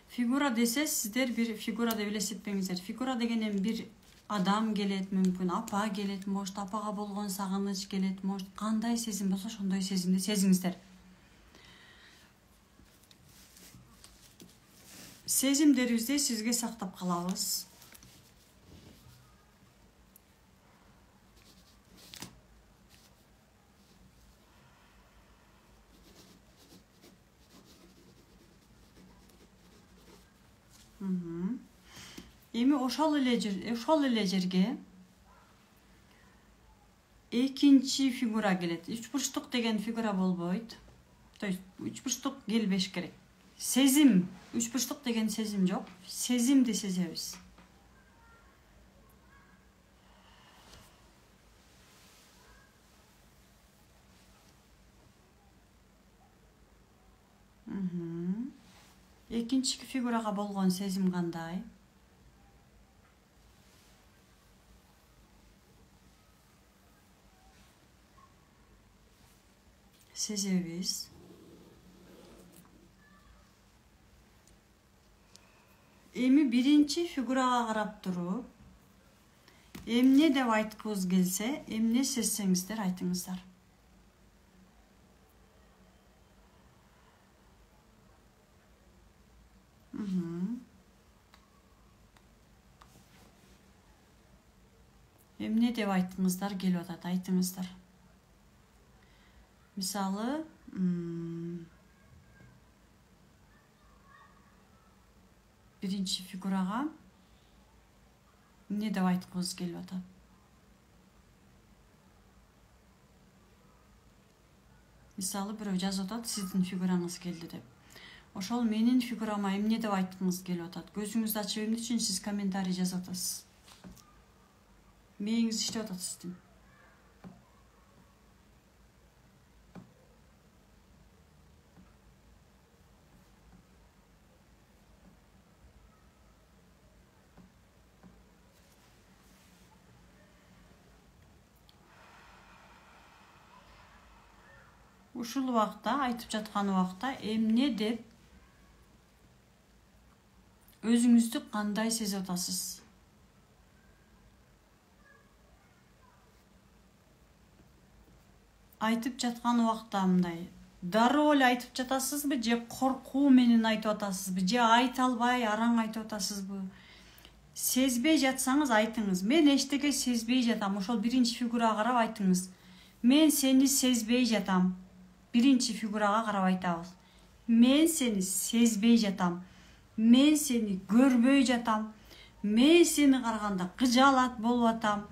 Фигура десе, сиздер бир фигура деп элестетпеңиздер. Фигура дегенен бир адам келет, мүмкүн апа келет, может апага болгон сагыныч келет, может кандай сезим болсо ошондой сезимди сезиңиздер. Сезимдерибизди сизге сактап калабыз. Эми ошол эле жерге экинчи фигура келет. Үч бурчтук деген фигура болбойт. То есть үч бурчтук келбеш керек. Сезим, үч бурчтук деген сезим жок. Сезимди сезебиз. Экинчи фигурага болгон сезим кандай? Сезебиз. Эми биринчи фигурага карап туруп, эмне деп айткыбыз келсе, эмне сезсеңиздер айтыңыздар. Эмне деп айткыңыздар келип атат, айтыңыздар. Мисалы, биринчи фигурага эмне деп айткыбыз келип атат? Мисалы, бирөө жазып атат, сиздин фигураңыз келди деп. Ошол менин фигурама эмне деп айткыңыз келип атат? Көзүңүздү ачып эмне үчүн сиз комментарий жазып атасыз? Мээңиз иштеп атат сиздин. Ушул убакта, айтып жаткан убакта эмне деп өзүңүздү кандай сезип атасыз? Айтып жаткан убакта мындай дароо эле айтып жатасызбы, же коркуу менен айтып атасызбы, же айта албай араң айтып атасызбы? Сезбей жатсаңыз айтыңыз. Мен эчтеке сезбей жатам. Ошол биринчи фигурага карап айтыңыз. Мен сени сезбей жатам. Биринчи фигурага карап айтабыз. Мен сени сезбей жатам. Мен сени көрбөй жатам. Мен сени караганда кыжаалат болуп атам.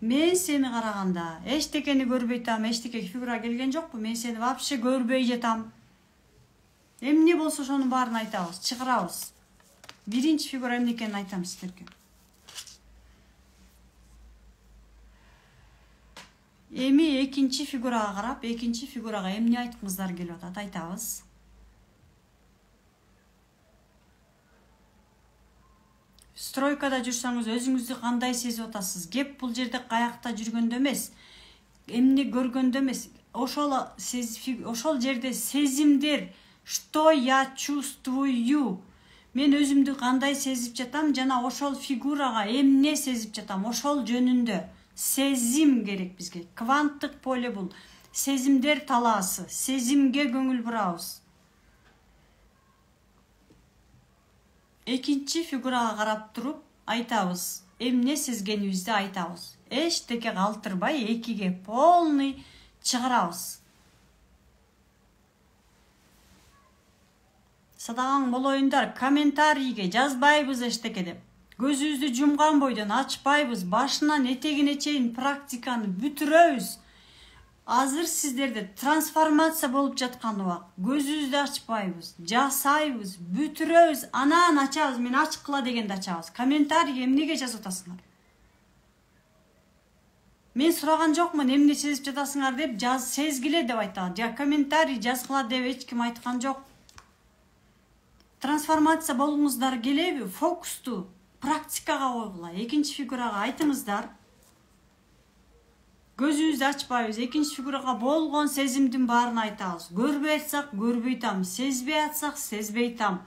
Мен сени караганда эчтекени көрбөй атам. Эчтеке фигура келген жокпу? Мен сени вообще көрбөй жатам. Эмне болсо ошонун баарын айтабыз, чыгарабыз. Биринчи фигура эмне экенин айтам сиздерге. Эми экинчи фигурага карап, экинчи фигурага эмне айткыңыздар келип атат, айтабыз. Стройкада жүрсөңүз өзүңүздү кандай сезип атасыз? Кеп бул жерде каякта жүргөндө эмес, эмне көргөндө эмес, ошол жерде сезимдер, что я чувствую. Мен өзүмдү кандай сезип жатам жана ошол фигурага эмне сезип жатам, ошол жөнүндө сезим керек бизге. Кванттык поле бул. Сезимдер талаасы. Сезимге көңүл бурабыз. Экинчи фигурага карап туруп айтабыз. Эмне сезгенибизди айтабыз. Эчтеке калтырбай экиге полный чыгарабыз. Садаган болоюндар, комментарийге жазбайбыз эчтеке деп. Көзүбүздү жумган бойдон ачпайбыз, башынан этегине чейин практиканы бүтүрөбүз. Азыр сиздерде трансформация болуп жаткан убак. Көзүбүздү ачпайбыз, жасайбыз, бүтүрөбүз, анан ачабыз. Мен ачкыла дегенде ачабыз. Комментарийге эмнеге жазып атасыңар? Мен сураган жокмун, эмне сезип жатасыңар деп, сезгиле деп айтат. Я комментарий жазгыла деп эч ким айткан жок. Трансформация болгуңуздар келеби? Фокусту практикага койгула. Экинчи фигурага айтыңыздар. Көзүбүздү ачпайбыз. Экинчи фигурага болгон сезимдин баарын айтабыз. Көрбөй атсак көрбөй атам, сезбей атсак сезбей атам.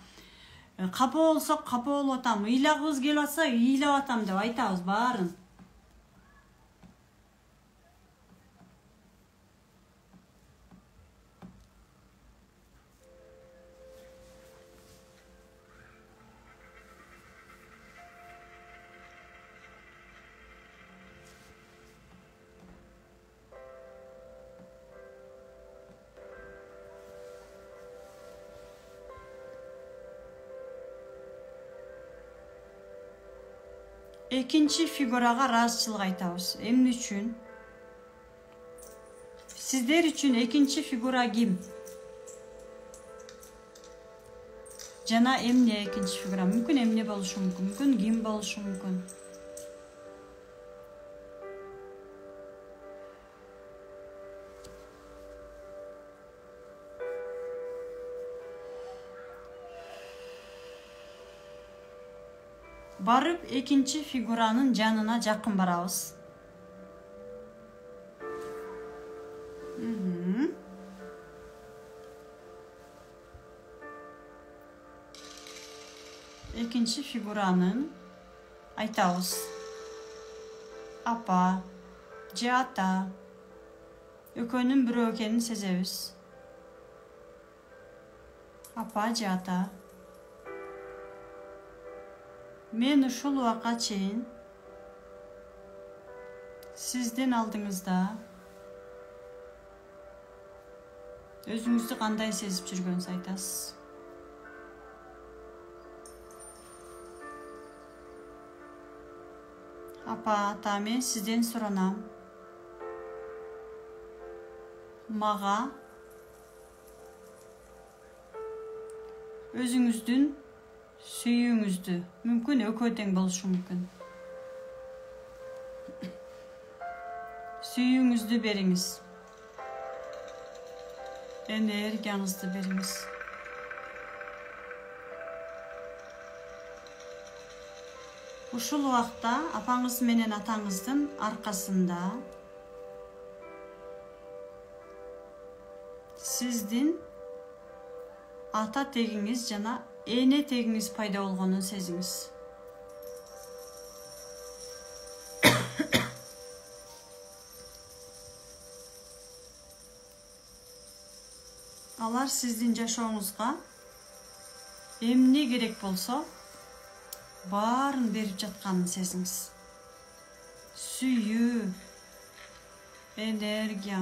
Капа болсок капа болуп атам, ыйлагыбыз келип атса ыйлап атам деп айтабыз баарын. Экинчи фигурага ыраазычылык айтабыз. Эмне үчүн? Сиздер үчүн экинчи фигура ким? Жана эмне экинчи фигура? Мүмкүн эмне болушу мүмкүн, мүмкүн ким болушу мүмкүн. Барып экинчи фигуранын жанына жакын барабыз. Экинчи фигуранын айтабыз. Апа же ата. Экөөнүн бирөө экенин сезебиз. Апа же ата. Мен ушул убакка чейин сиздин алдыңызда өзүңүздү кандай сезип жүргөнүңүздү айтасыз. Апа, ата, мен сизден суранам. Мага өзүңүздүн сүйүүңүздү, мүмкүн экөө тең болушу мүмкүн. Сүйүүңүздү бериңиз. Энергияңызды бериңиз. Ушул убакта апаңыз менен атаңыздын аркасында сиздин ата тегиңиз жана эне тегиңиз пайда болгонун сезиңиз. Алар сиздин жашооңузга эмне керек болсо баарын берип жатканын сезиңиз. Сүйүү, энергия,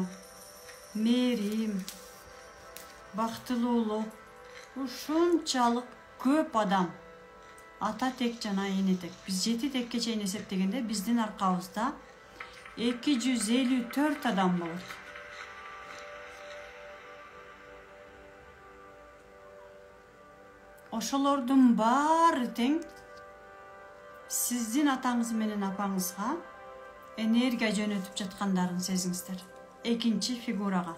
мээрим, бактылуулук, ушунчалык көп адам. Ата тек жана эне тек. Биз 7 текке чейин эсептегенде биздин аркабызда 254 адам болот. Ошолордун баары тең сиздин атаңыз менен апаңызга энергия жөнөтүп жаткандарын сезиңиздер. Экинчи фигурага.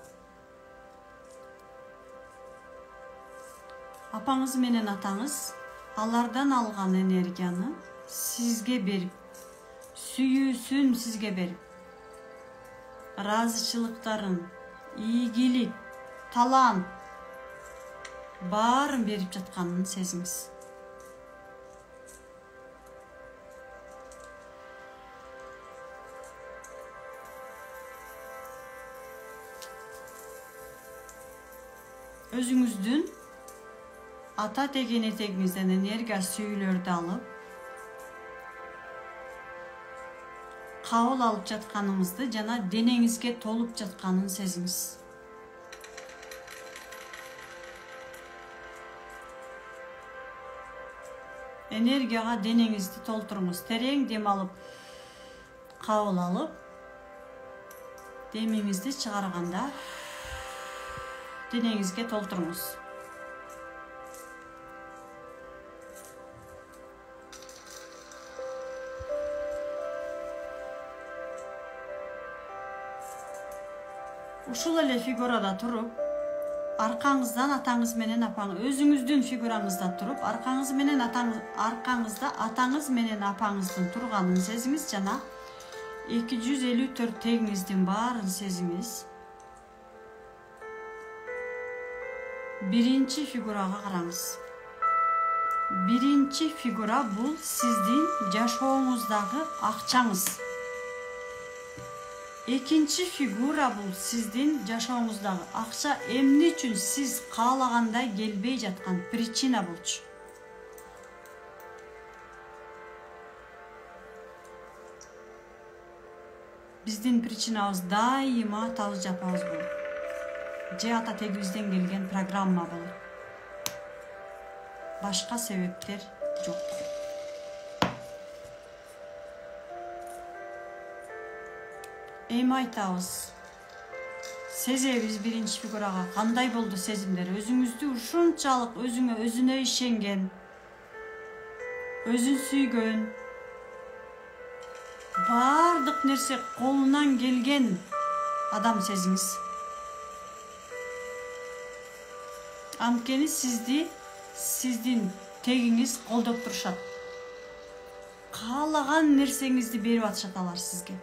Апаңыз менен атаңыз алардан алган энергияны сизге берип, сүйүүсүн сизге берип, ыраазычылыктарын, ийгилик, талант баарын берип жатканын сезиңиз. Өзүңүздүн ата тег эне тегиңизден энергия сүйүүлөрдү алып, кабыл алып жатканыңызды жана денеңизге толуп жатканын сезиңиз. Энергияга денеңизди толтуруңуз. Терең дем алып, кабыл алып, демиңизди чыгарганда денеңизге толтуруңуз. Ушул эле фигурада туруп, аркаңыздан атаңыз менен апаңыз, өзүңүздүн фигураңызда туруп, аркаңыз менен аркаңызда атаңыз менен апаңыздын турганын сезиңиз жана 254 тегиңиздин баарын сезиңиз. Биринчи фигурага караңыз. Биринчи фигура бул сиздин жашооңуздагы акчаңыз. Экинчи фигура бул сиздин жашооңуздагы акча эмне үчүн сиз каалагандай келбей жаткан причина болчу. Биздин причинабыз дайыма атабыз жапабыз болот. Же ата тегибизден келген программа болот. Башка себептер жок. эми айтабыз. Сезебиз биринчи фигурага кандай болду сезимдер? Өзүңүздү ушунчалык өзүнө ишенген, өзүн сүйгөн, бардык нерсе колунан келген адам сезиңиз. Анткени сиздин тегиңиз колдоп турушат. Каалаган нерсеңизди берип атышат алар сизге.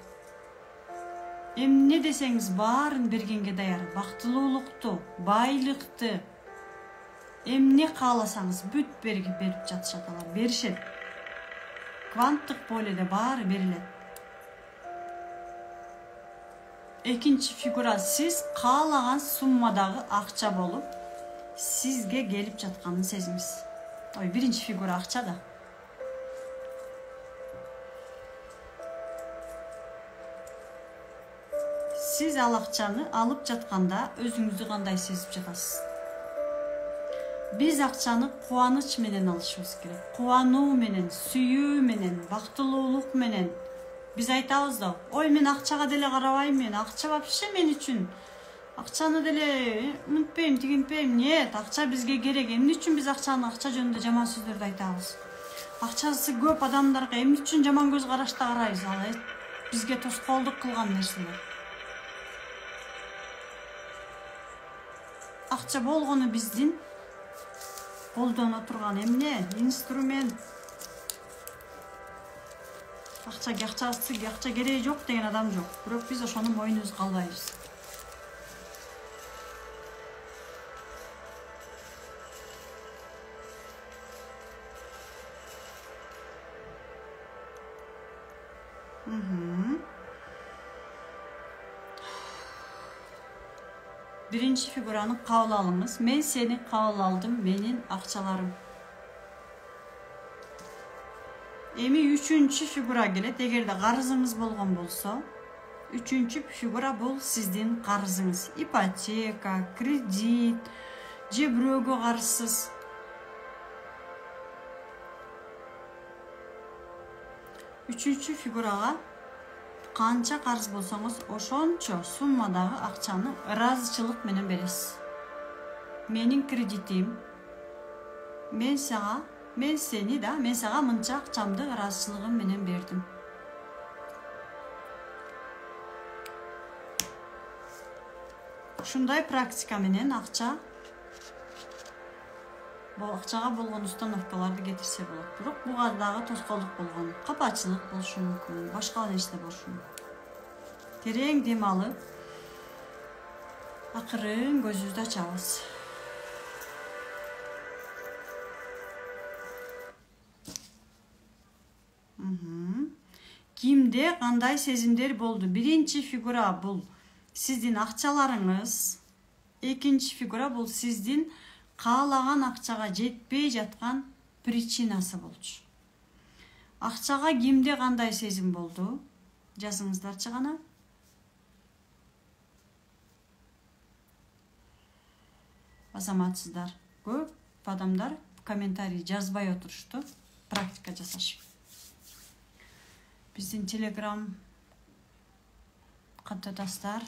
Эмне десеңиз баарын бергенге даяр. Бактылуулукту, байлыкты, эмне кааласаңыз бүт берип жатышат алар. Беришет. Кванттык поледе баары берилет. Экинчи фигура сиз каалаган суммадагы акча болуп, сизге келип жатканын сезиңиз. Биринчи фигура акча да. Сиз ал акчаны алып жатканда өзүңүздү кандай сезип жатасыз? Биз акчаны кубаныч менен алышыбыз керек. Кубануу менен, сүйүү менен, бактылуулук менен. Биз айтабыз да, ой мен акчага деле карабайм, мен акча вообще мен үчүн. Акчаны деле унутпайм, тигинпейм. Нет, акча бизге керек. Эмне үчүн биз акча жөнүндө жаман сөздөрдү айтабыз? Акчасы көп адамдарга эмне үчүн жаман көз карашта карайбыз? Ал бизге тоскоолдук кылган нерселер. Акча болгону биздин колдоно турган эмне? Инструмент. Акча кереги жок деген адам жок. Бирок биз ошону мойнубузга албайбыз. Биринчи фигураны кабыл алыңыз. Мен сени кабыл алдым, менин акчаларым. Эми үчүнчү фигура келет. Эгерде карызыңыз болгон болсо, үчүнчү фигура бул сиздин карызыңыз. Ипотека, кредит, же бирөөгө карызсыз. Үчүнчү фигурага канча карыз болсоңуз, ошончо суммадагы акчаны ыраазычылык менен бересиз. Менин кредитим, мен сага мынча акчамды ыраазычылыгым менен бердим. Ушундай практика менен акчага болгон установкаларды кетирсе болот. Бирок буга дагы тоскоолдук болгон, капачылык болушу мүмкүн, башка нерсе болушу мүмкүн. Терең дем алып, акырын көзүбүздү ачабыз. Кимде кандай сезимдер болду? Биринчи фигура бул сиздин акчаларыңыз, экинчи фигура бул сиздин каалаган акчага жетпей жаткан причинасы болчу. Акчага кимде кандай сезим болду? Жазыңыздарчы гана. Азаматсыздар. Көп адамдар комментарий жазбай отурушту, практика жасашып. Биздин телеграм катташтар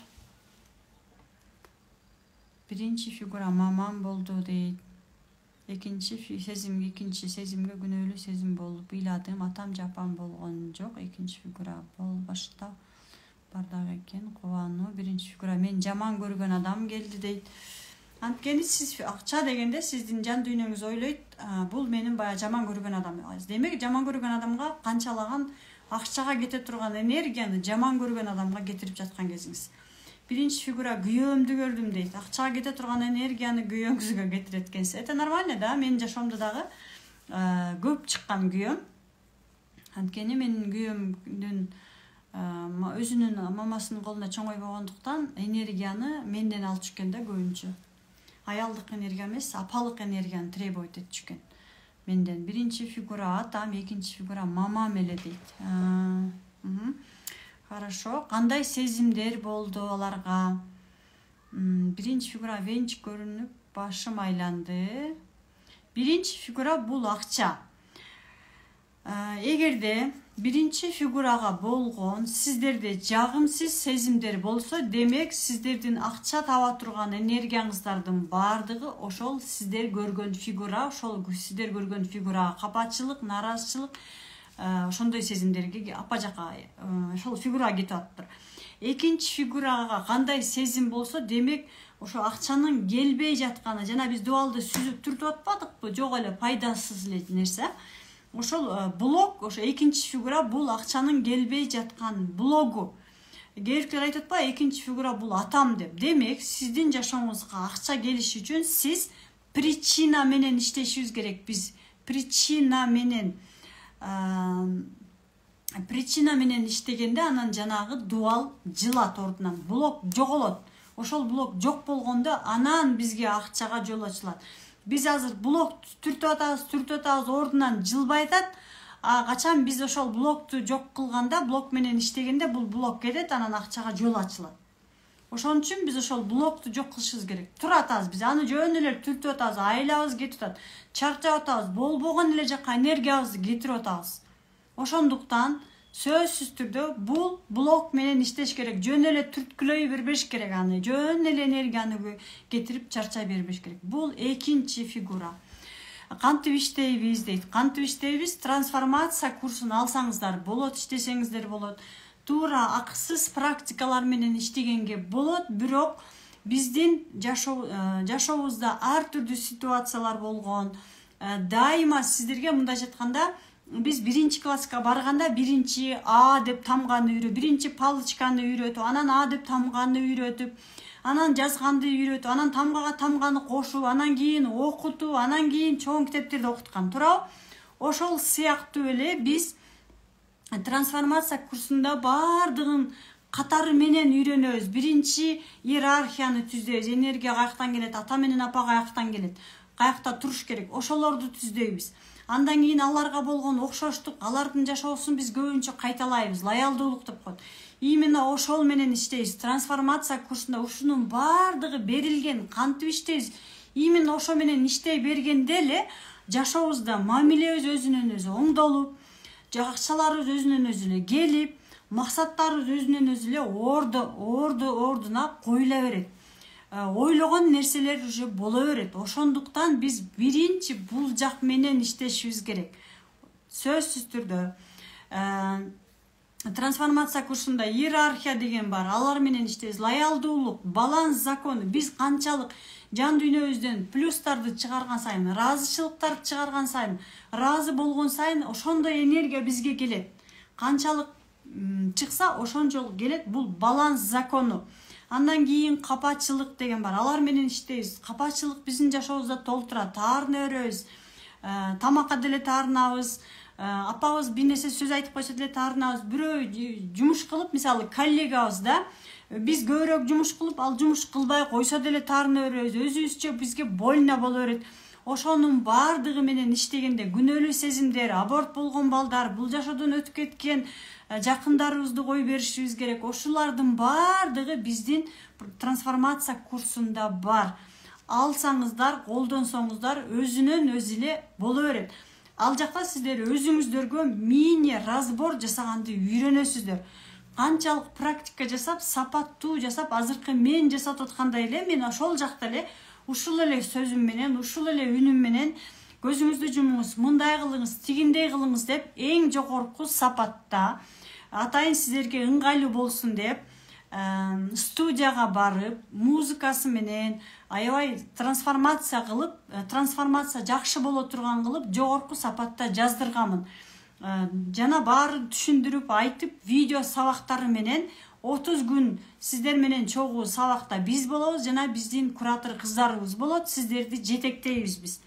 биринчи фигура мамам болду дейт. Экинчи сезимге күнөөлүү сезим болуп ыйладым. Атам жапам болгон жок. Экинчи фигура бол башта бардак экен. Кубануу. Биринчи фигура мен жаман көргөн адам келди дейт. Анткени сиз акча дегенде сиздин жан дүйнөңүз ойлойт, бул менин баягы жаман көргөн адам. Демек жаман көргөн адамга канчалаган акчага кете турган энергияны жаман көргөн адамга кетирип жаткан кезиңиз. Биринчи фигура күйөөмдү көрдүм дейт. Акчага кете турган энергияны күйөөңүзгө кетирет экенсиз. Это нормально да, менин жашоомдо дагы көп чыккан күйөөм. Анткени менин күйөөмдүн өзүнүн мамасынын колунда чоңой болгондуктан энергияны менден алып чыккан да көбүнчө. Аялдык энергия эмес, апалык энергияны требовать этип чыккан. Менден биринчи фигура атам, экинчи фигура мамам эле дейт. Хорошо. Кандай сезимдер болду аларга? Биринчи фигура венч көрүнүп, башым айланды. Биринчи фигура бул акча. Эгерде биринчи фигурага болгон сиздерде жагымсыз сезимдер болсо, демек сиздердин акча таба турган энергияңыздардын баардыгы ошол сиздер көргөн фигура, ошол сиздер көргөн фигурага капачылык, наразычылык, ошондой сезимдерге апа жака ошол фигурага кетип атыптыр. Экинчи фигурага кандай сезим болсо, демек ошо акчанын келбей жатканы, жана биз дуалды сүзүп түртүп атпадыкпы, жок эле пайдасыз эле нерсе. Ошол блок, ошо экинчи фигура бул акчанын келбей жаткан блогу. Кээбиркилер айтып атпайбы, экинчи фигура бул атам деп. Демек, сиздин жашооңузга акча келиш үчүн сиз причина менен иштешиңиз керек. Биз причина менен иштегенде анан жанагы дуал жылат ордунан, блок жоголот. Ошол блок жок болгондо анан бизге акчага жол ачылат. Биз азыр блок түртүп атабыз, ордунан жылбай атат. Качан биз ошол блокту жок кылганда, блок менен иштегенде бул блок кетет, анан акчага жол ачылат. Ошон үчүн биз ошол блокту жок кылышыбыз керек. Тура атабыз, биз аны жөн эле түртүп атабыз, айлабыз кетип атат, чарчап атабыз, болбогон эле жака энергиябызды кетирип атабыз. Ошондуктан сөзсүз түрдө бул блок менен иштеш керек. Жөн эле түрткүлөй бербеш керек аны. Жөн эле энергияны кетирип чарчай бербеш керек. Бул экинчи фигура. Кантип иштейбиз дейт. Кантип иштейбиз? Трансформация курсун алсаңыздар болот, иштесеңиздер болот. Туура акысыз практикалар менен иштегенге болот, бирок биздин жашообузда ар түрдүү ситуациялар болгон. Дайыма сиздерге мындайча айтканда, биз биринчи класска барганда биринчи А деп тамганы үйрөтүп, биринчи палочканы үйрөтүп, анан А деп тамганы үйрөтүп, анан жазганды үйрөтүп, анан тамгага тамганы кошуп, анан кийин окутуп, анан кийин чоң китептерди окуткан. Туурабы? Ошол сыяктуу эле биз трансформация курсунда баардыгын катары менен үйрөнөбүз. Биринчи иерархияны түзөбүз. Энергия каяктан келет, ата менен апа каяктан келет, каякта туруш керек, ошолорду түздөйбүз. Андан кийин аларга болгон окшоштук, алардын жашоосун биз көбүнчө кайталайбыз, лоялдуулук деп коет. Именно ошол менен иштейбиз. Трансформация курсунда ушунун баардыгы берилген, кантип иштейбиз. Именно ошо менен иштей бергенде эле жашообузда мамилебиз өзүнөн өзү оңдолуп, акчаларыбыз өзүнөн өзү эле келип, максаттарыбыз өзүнөн өзү эле ордуна коюла берет. Ойлогон нерселер уже боло берет. Ошондуктан биз биринчи бул жак менен иштешибиз керек. Сөзсүз түрдө трансформация курсунда иерархия деген бар. Алар менен иштейбиз. Лоялдуулук, баланс закону. Биз канчалык жан дүйнөбүздөн плюстарды чыгарган сайын, ыраазычылыктарды чыгарган сайын, ыраазы болгон сайын ошондой энергия бизге келет. Канчалык чыкса ошончолук келет. Бул баланс закону. Андан кийин капачылык деген бар. Алар менен иштейбиз. Капачылык биздин жашообузда толтурат. Таарына өрөбүз. Тамакка деле таарынабыз. Апабыз бир нерсе сөз айтып койсо деле таарынабыз. Бирөө жумуш кылып, мисалы коллегабыз да, биз көбүрөөк жумуш кылып, ал жумуш кылбай койсо деле таарына өрөбүз. Өзүбүзчө бизге больно боло берет. Ошонун баардыгы менен иштегенде күнөөлүү сезимдер, аборт болгон балдар, бул жашоодон өтүп кеткен жакындарыбызды коюп беришибиз керек. Ошолардын баардыгы биздин трансформация курсунда бар. Алсаңыздар, колдонсоңуздар өзүнөн өзү эле боло берет. Ал жакта сиздер өзүңүздөргө мини разбор жасаганды үйрөнөсүздөр. Канчалык практика жасап, сапаттуу жасап, азыркы мен жасап аткандай эле, мен ошол жакта эле ушул эле сөзүм менен, ушул эле үнүм менен көзүңүздү жумуңуз, мындай кылыңыз, тигиндей кылыңыз деп эң жогорку сапатта атайын сиздерге ыңгайлуу болсун деп студияга барып, музыкасы менен аябай трансформация кылып, трансформация жакшы боло турган кылып, жогорку сапатта жаздырганмын. Жана баарын түшүндүрүп айтып, видео сабактары менен 30 күн сиздер менен чогуу сабакта биз болобуз, жана биздин куратор кыздарыбыз болот, сиздерди жетектейбиз биз.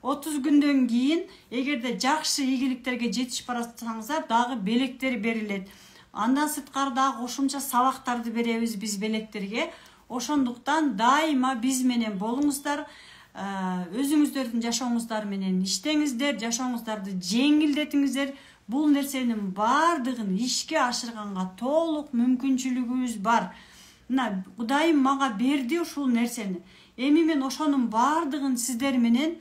30 күндөн кийин, эгерде жакшы ийгиликтерге жетишип баратсаңыздар, дагы белектер берилет. Андан сырткары дагы кошумча сабактарды беребиз биз белектерге. Ошондуктан дайыма биз менен болуңуздар, өзүңүздөрдүн жашооңуздар менен иштеңиздер, жашооңуздарды жеңилдетиңиздер. Бул нерсенин баардыгын ишке ашырганга толук мүмкүнчүлүгүбүз бар. Мына Кудайым мага берди ушул нерсени. Эми мен ошонун баардыгын сиздер менен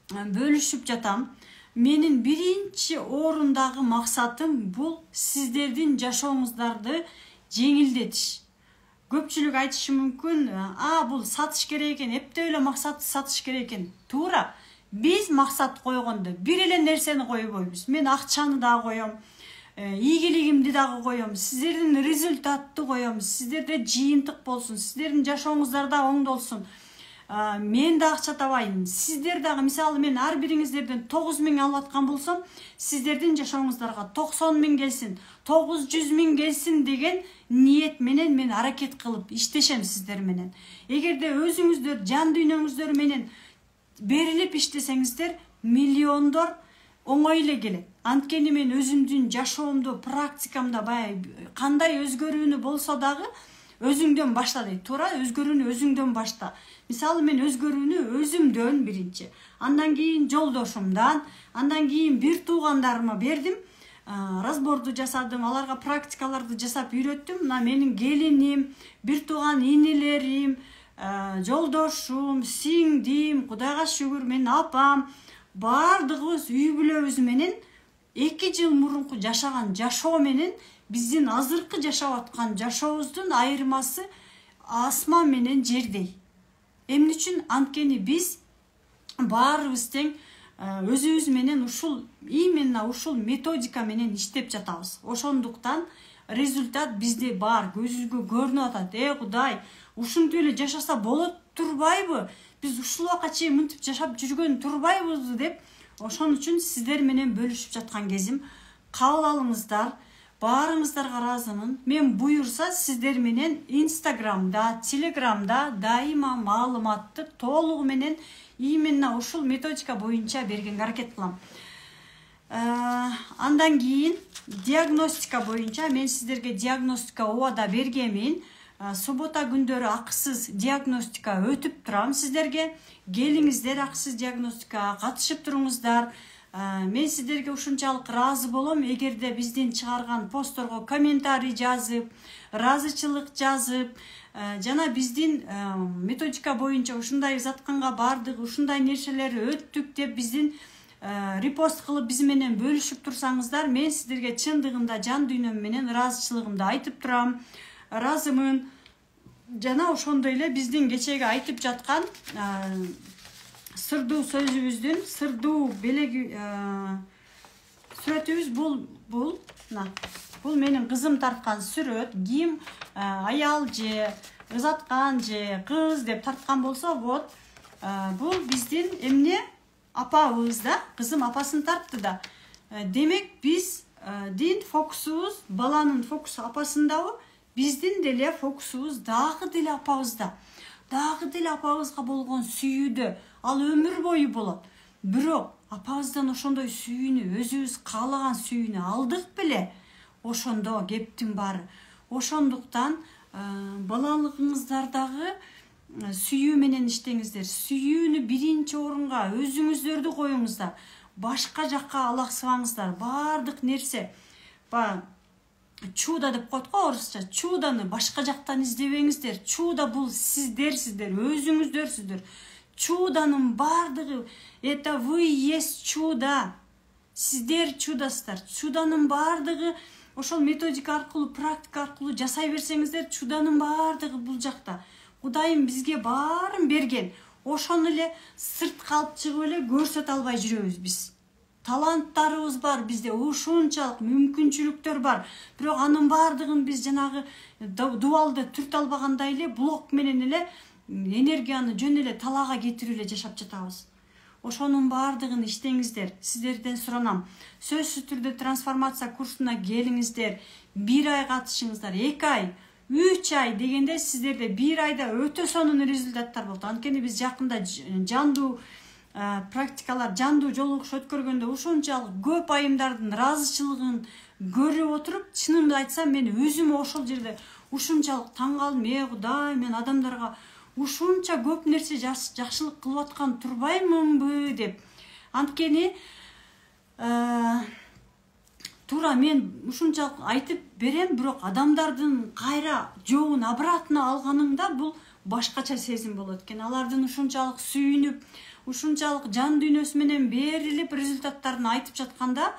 бөлүшүп жатам. менин биринчи орундагы максатым бул сиздердин жашооңуздарды жеңилдетиш. Көпчүлүк айтышы мүмкүн, бул сатыш керек экен, эптеп эле максатты сатыш керек экен. Туура. Биз максат койгондо бир эле нерсени койбойбуз. Мен акчаны да коем, ийгилигимди дагы коем, сиздердин результатты коем, сиздерде жыйынтык болсун, сиздердин жашооңуздар да оңдолсун. Мен да акча табайын. Сиздер дагы, мисалы мен ар бириңиздерден 9000 алып аткан болсом, сиздердин жашооңуздарга 90.000 келсин, 900.000 келсин деген ниет менен мен аракет кылып иштешем сиздер менен. Эгерде өзүңүздөр жан дүйнөңүздөр менен берилип иштесеңиздер, миллиондор оңой эле келет. Анткени мен өзүмдүн жашоомду, практикамда кандай өзгөрүүнү болсо дагы өзүңдөн башла дейт. Туура, өзгөрүүнү өзүңдөн башла. Мисалы мен өзгөрүүнү өзүмдөн биринчи, андан кийин жолдошумдан, андан кийин бир туугандарыма бердим, разборду жасадым, аларга практикаларды жасап үйрөттүм. Мына менин келиним, бир тууган инелерим, жолдошум, сиңдим, Кудайга шүгүр, менин апам, бардыгыбыз үй бүлөбүз менен 2 жыл мурунку жашаган жашоо менен биздин азыркы жашап аткан жашообуздун айырмасы асман менен жердей. Эмне үчүн? Анткени биз баарыбыз тең өзүбүз менен именно ушул методика менен иштеп жатабыз. Ошондуктан результат бизде бар, көзүбүзгө көрүнүп атат. Кудай, ушинтип эле жашаса болот турбайбы? Биз ушул убакка чейин мынтип жашап жүргөн турбайбызбы деп, ошон үчүн сиздер менен бөлүшүп жаткан кезим. Кабыл алыңыздар. Баарыңыздарга ыраазымын. Мен буюрса сиздер менен Инстаграмда, Телеграмда дайыма маалыматты толугу менен именно ушул методика боюнча бергенге аракет кылам. Андан кийин диагностика боюнча мен сиздерге диагностика убада бергенмин. Суббота күндөрү акысыз диагностика өтүп турам сиздерге. Келиңиздер, акысыз диагностикага катышып туруңуздар. Мен сиздерге ушунчалык ыраазы болом, эгерде биздин чыгарган постторго комментарий жазып, ыраазычылык жазып, жана биздин методика боюнча ушундай затканга бардык, ушундай нерселер өттүк деп биздин репост кылып биз менен бөлүшүп турсаңыздар, мен сиздерге чындыгында жан дүйнөм менен ыраазычылыгымды айтып турам. Ыраазымын. Жана ошондой эле биздин кечеги айтып жаткан сырдуу сөзүбүздүн, сырдуу белеги сүрөтүбүз бул менин кызым тарткан сүрөт. Ким аял же ызаткан же кыз деп тарткан болсо, вот бул биздин эмне апабыз да, кызым апасын тартты да. Демек биздин фокусубуз, баланын фокусу апасындабы, биздин деле фокусубуз дагы деле апабызда. Дагы деле апабызга болгон сүйүүдө, ал өмүр бою болот. Бирок апабыздан ошондой сүйүүнү, өзүбүз каалаган сүйүүнү алдык беле? Ошондо кептин баары. Ошондуктан балалыгыңыздардагы сүйүү менен иштеңиздер. Сүйүүнү биринчи орунга өзүңүздөрдү коюңуздар. Башка жакка алаксыбаңыздар. Бардык нерсе чудо деп коет го орусча. Чудону башка жактан издебеңиздер. Чудо бул сиздерсиздер, өзүңүздөрсүздөр. Чудонун бардыгы, это вы есть чудо. Сиздер чудосуздар. Чудонун бардыгы ошол методика аркылуу, практика аркылуу жасай берсеңиздер, чудонун бардыгы бул жакта. Кудайым бизге баарын берген. Ошону эле сыртка алып чыгып эле көрсөтө албай жүрөбүз биз. Таланттарыбыз бар бизде, ушунчалык мүмкүнчүлүктөр бар. Бирок анын бардыгын биз жанагы дубалды түртө албагандай эле блок менен эле энергияны жөн эле талаага кетирип эле жашап жатабыз. Ошонун бардыгын иштеңиздер. Сиздерден суранам. Сөзсүз түрдө трансформация курсуна келиңиздер. 1 ай катышыңыздар, 2 ай, 3 ай дегенде сиздерде 1 айда өтө сонун результаттар болду. Анткени биз жакында жандуу практикалар, жандуу жолугуш өткөргөндө ушунчалык көп айымдардын ыраазычылыгын көрүп отуруп, чынымды айтсам мен өзүм ошол жерде ушунчалык таң калдым. Кудай, мен адамдарга ушунча көп нерсе жакшылык кылып аткан турбаймынбы деп. Анткени туура мен ушунчалык айтып берем, бирок адамдардын кайра жообун обратно алганыңда бул башкача сезим болот экен. Алардын ушунчалык сүйүнүп, ушунчалык жан дүйнөсү менен берилип результаттарын айтып жатканда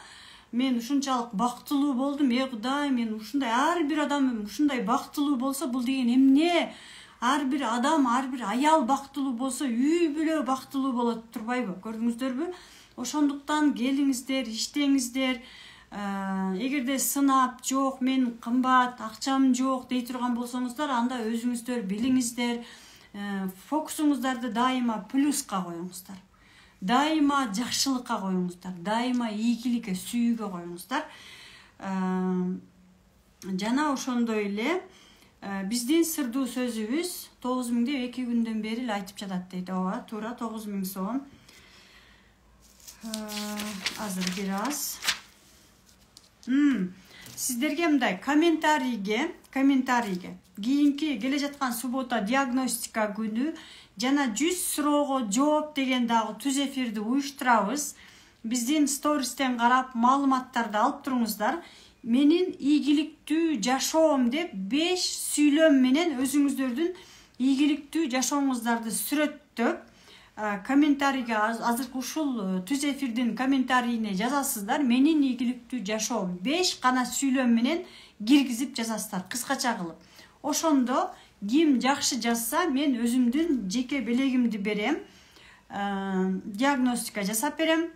мен ушунчалык бактылуу болдум. Кудай, мен ушундай ар бир адам ушундай бактылуу болсо бул деген эмне? Ар бир адам, ар бир аял бактылуу болсо үй бүлө бактылуу болот турбайбы? Көрдүңүздөрбү? Ошондуктан келиңиздер, иштеңиздер. Эгерде сынап жок, мен кымбат, акчам жок дей турган болсоңуздар, анда өзүңүздөр билиңиздер. Фокусуңуздарды дайыма плюска коюңуздар. Дайыма жакшылыкка коюңуздар. Дайыма ийгиликке, сүйүүгө коюңуздар. Жана ошондой эле биздин сырдуу сөзүбүз 9000 деп 2 күндөн бери эле айтып жатат дейт. Ооба, туура 9000 сом. Азыр бир аз. Сиздерге мындай комментарийге кийинки келе жаткан суббота диагностика күнү жана 100 суроого жооп деген дагы түз эфирди уюштурабыз. Биздин стористен карап маалыматтарды алып туруңуздар. Менин ийгиликтүү жашоом деп 5 сүйлөм менен өзүңүздөрдүн ийгиликтүү жашооңуздарды сүрөттөп комментарийге азыркы ушул түз эфирдин комментарийине жазасыздар. Менин ийгиликтүү жашоом 5 гана сүйлөм менен киргизип жазасыздар, кыскача кылып. Ошондо ким жакшы жазса, мен өзүмдүн жеке белегимди берем. Диагностика жасап берем.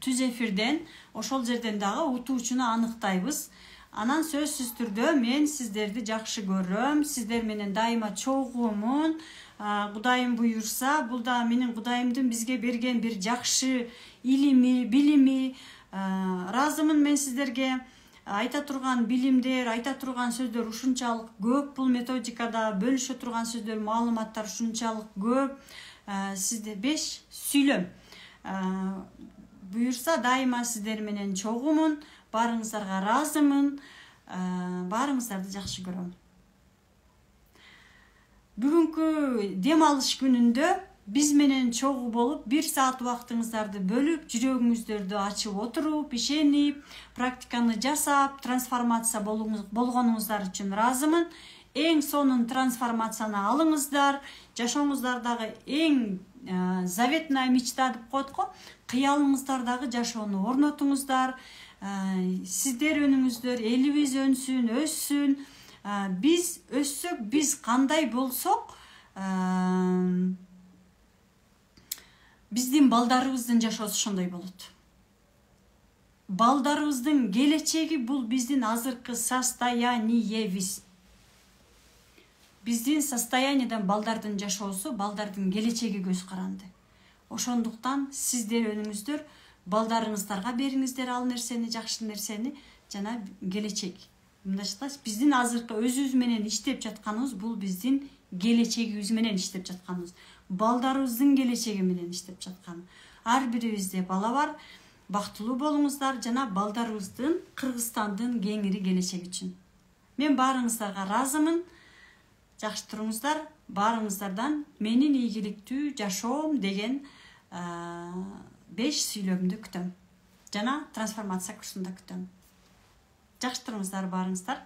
Түз эфирден ошол жерден дагы утуучуну аныктайбыз. Анан сөзсүз түрдө мен сиздерди жакшы көрөм. Сиздер менен дайыма чогуумун. Кудайым буйурса, бул да менин Кудайымдын бизге берген бир жакшы илими, билими. Разымын мен сиздерге. Айта турган билимдер, айта турган сөздөр ушунчалык көп. Бул методикада бөлүшө турган сөздөр, маалыматтар ушунчалык көп. Сизде 5 сүйлөм. Буйурса дайыма сиздер менен чогумун. Барыңыздарга разымын. Барыңыздарды жакшы көрөм. Бүгүнкү дем алыш күнүндө биз менен чогуу болуп, 1 саат убактыңыздарды бөлүп, жүрөгүңүздөрдү ачып отуруп, ишенип, практиканы жасап, трансформация болгонуңуздар үчүн разымын. Эң сонун трансформацияны алыңыздар. Жашооңуздардагы эң заветная мечта деп коет го. Кыялыңыздардагы жашоону орнотуңуздар. Сиздер өнүңүздөр, элибиз өнсүн, өссүн. Биз өссөк, биз кандай болсок, биздин балдарыбыздын жашоосу ошондой болот. Балдарыбыздын келечеги бул биздин азыркы состояниебиз. Биздин состояниеден балдардын жашоосу, балдардын келечеги көз каранды. Ошондуктан сиздер өнүңүздөр, балдарыңыздарга бериңиздер ал нерсени, жакшы нерсени жана келечек. Биздин азыркы өзүбүз менен иштеп жатканыбыз бул биздин келечегибиз менен иштеп жатканыбыз. Балдарыбыздын келечеги менен иштеп жаткан. Ар бирибизде бала бар. Бактылуу болуңуздар жана балдарыбыздын, Кыргызстандын кеңири келечеги үчүн. Мен баарыңыздарга разымын. Жакшы туруңуздар. Баарыңыздардан менин ийгиликтүү жашоом деген 5 сүйлөмдү күтөм. Жана трансформация курсунда күтөм. Жакшы туруңуздар баарыңыздар.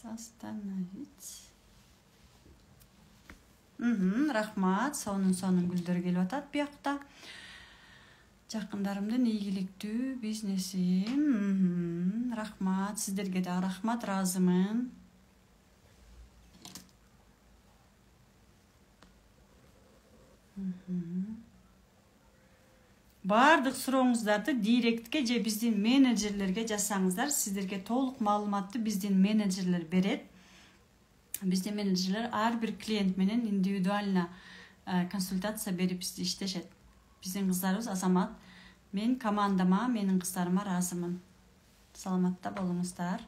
Остановить. Рахмат. Сонун гүлдөр келип атат биякта. Жакындарымдын ийгиликтүү бизнеси. Рахмат. Сиздерге да рахмат, разымын. Бардык сурооңуздарды директке же биздин менеджерлерге жазсаңыздар, сиздерге толук маалыматты биздин менеджерлер берет. Биздин менеджерлер ар бир клиент менен индивидуально консультация берип иштешет. Биздин кыздарыбыз азамат. Мен командама, менин кыздарыма разымын. Саламатта болуңуздар.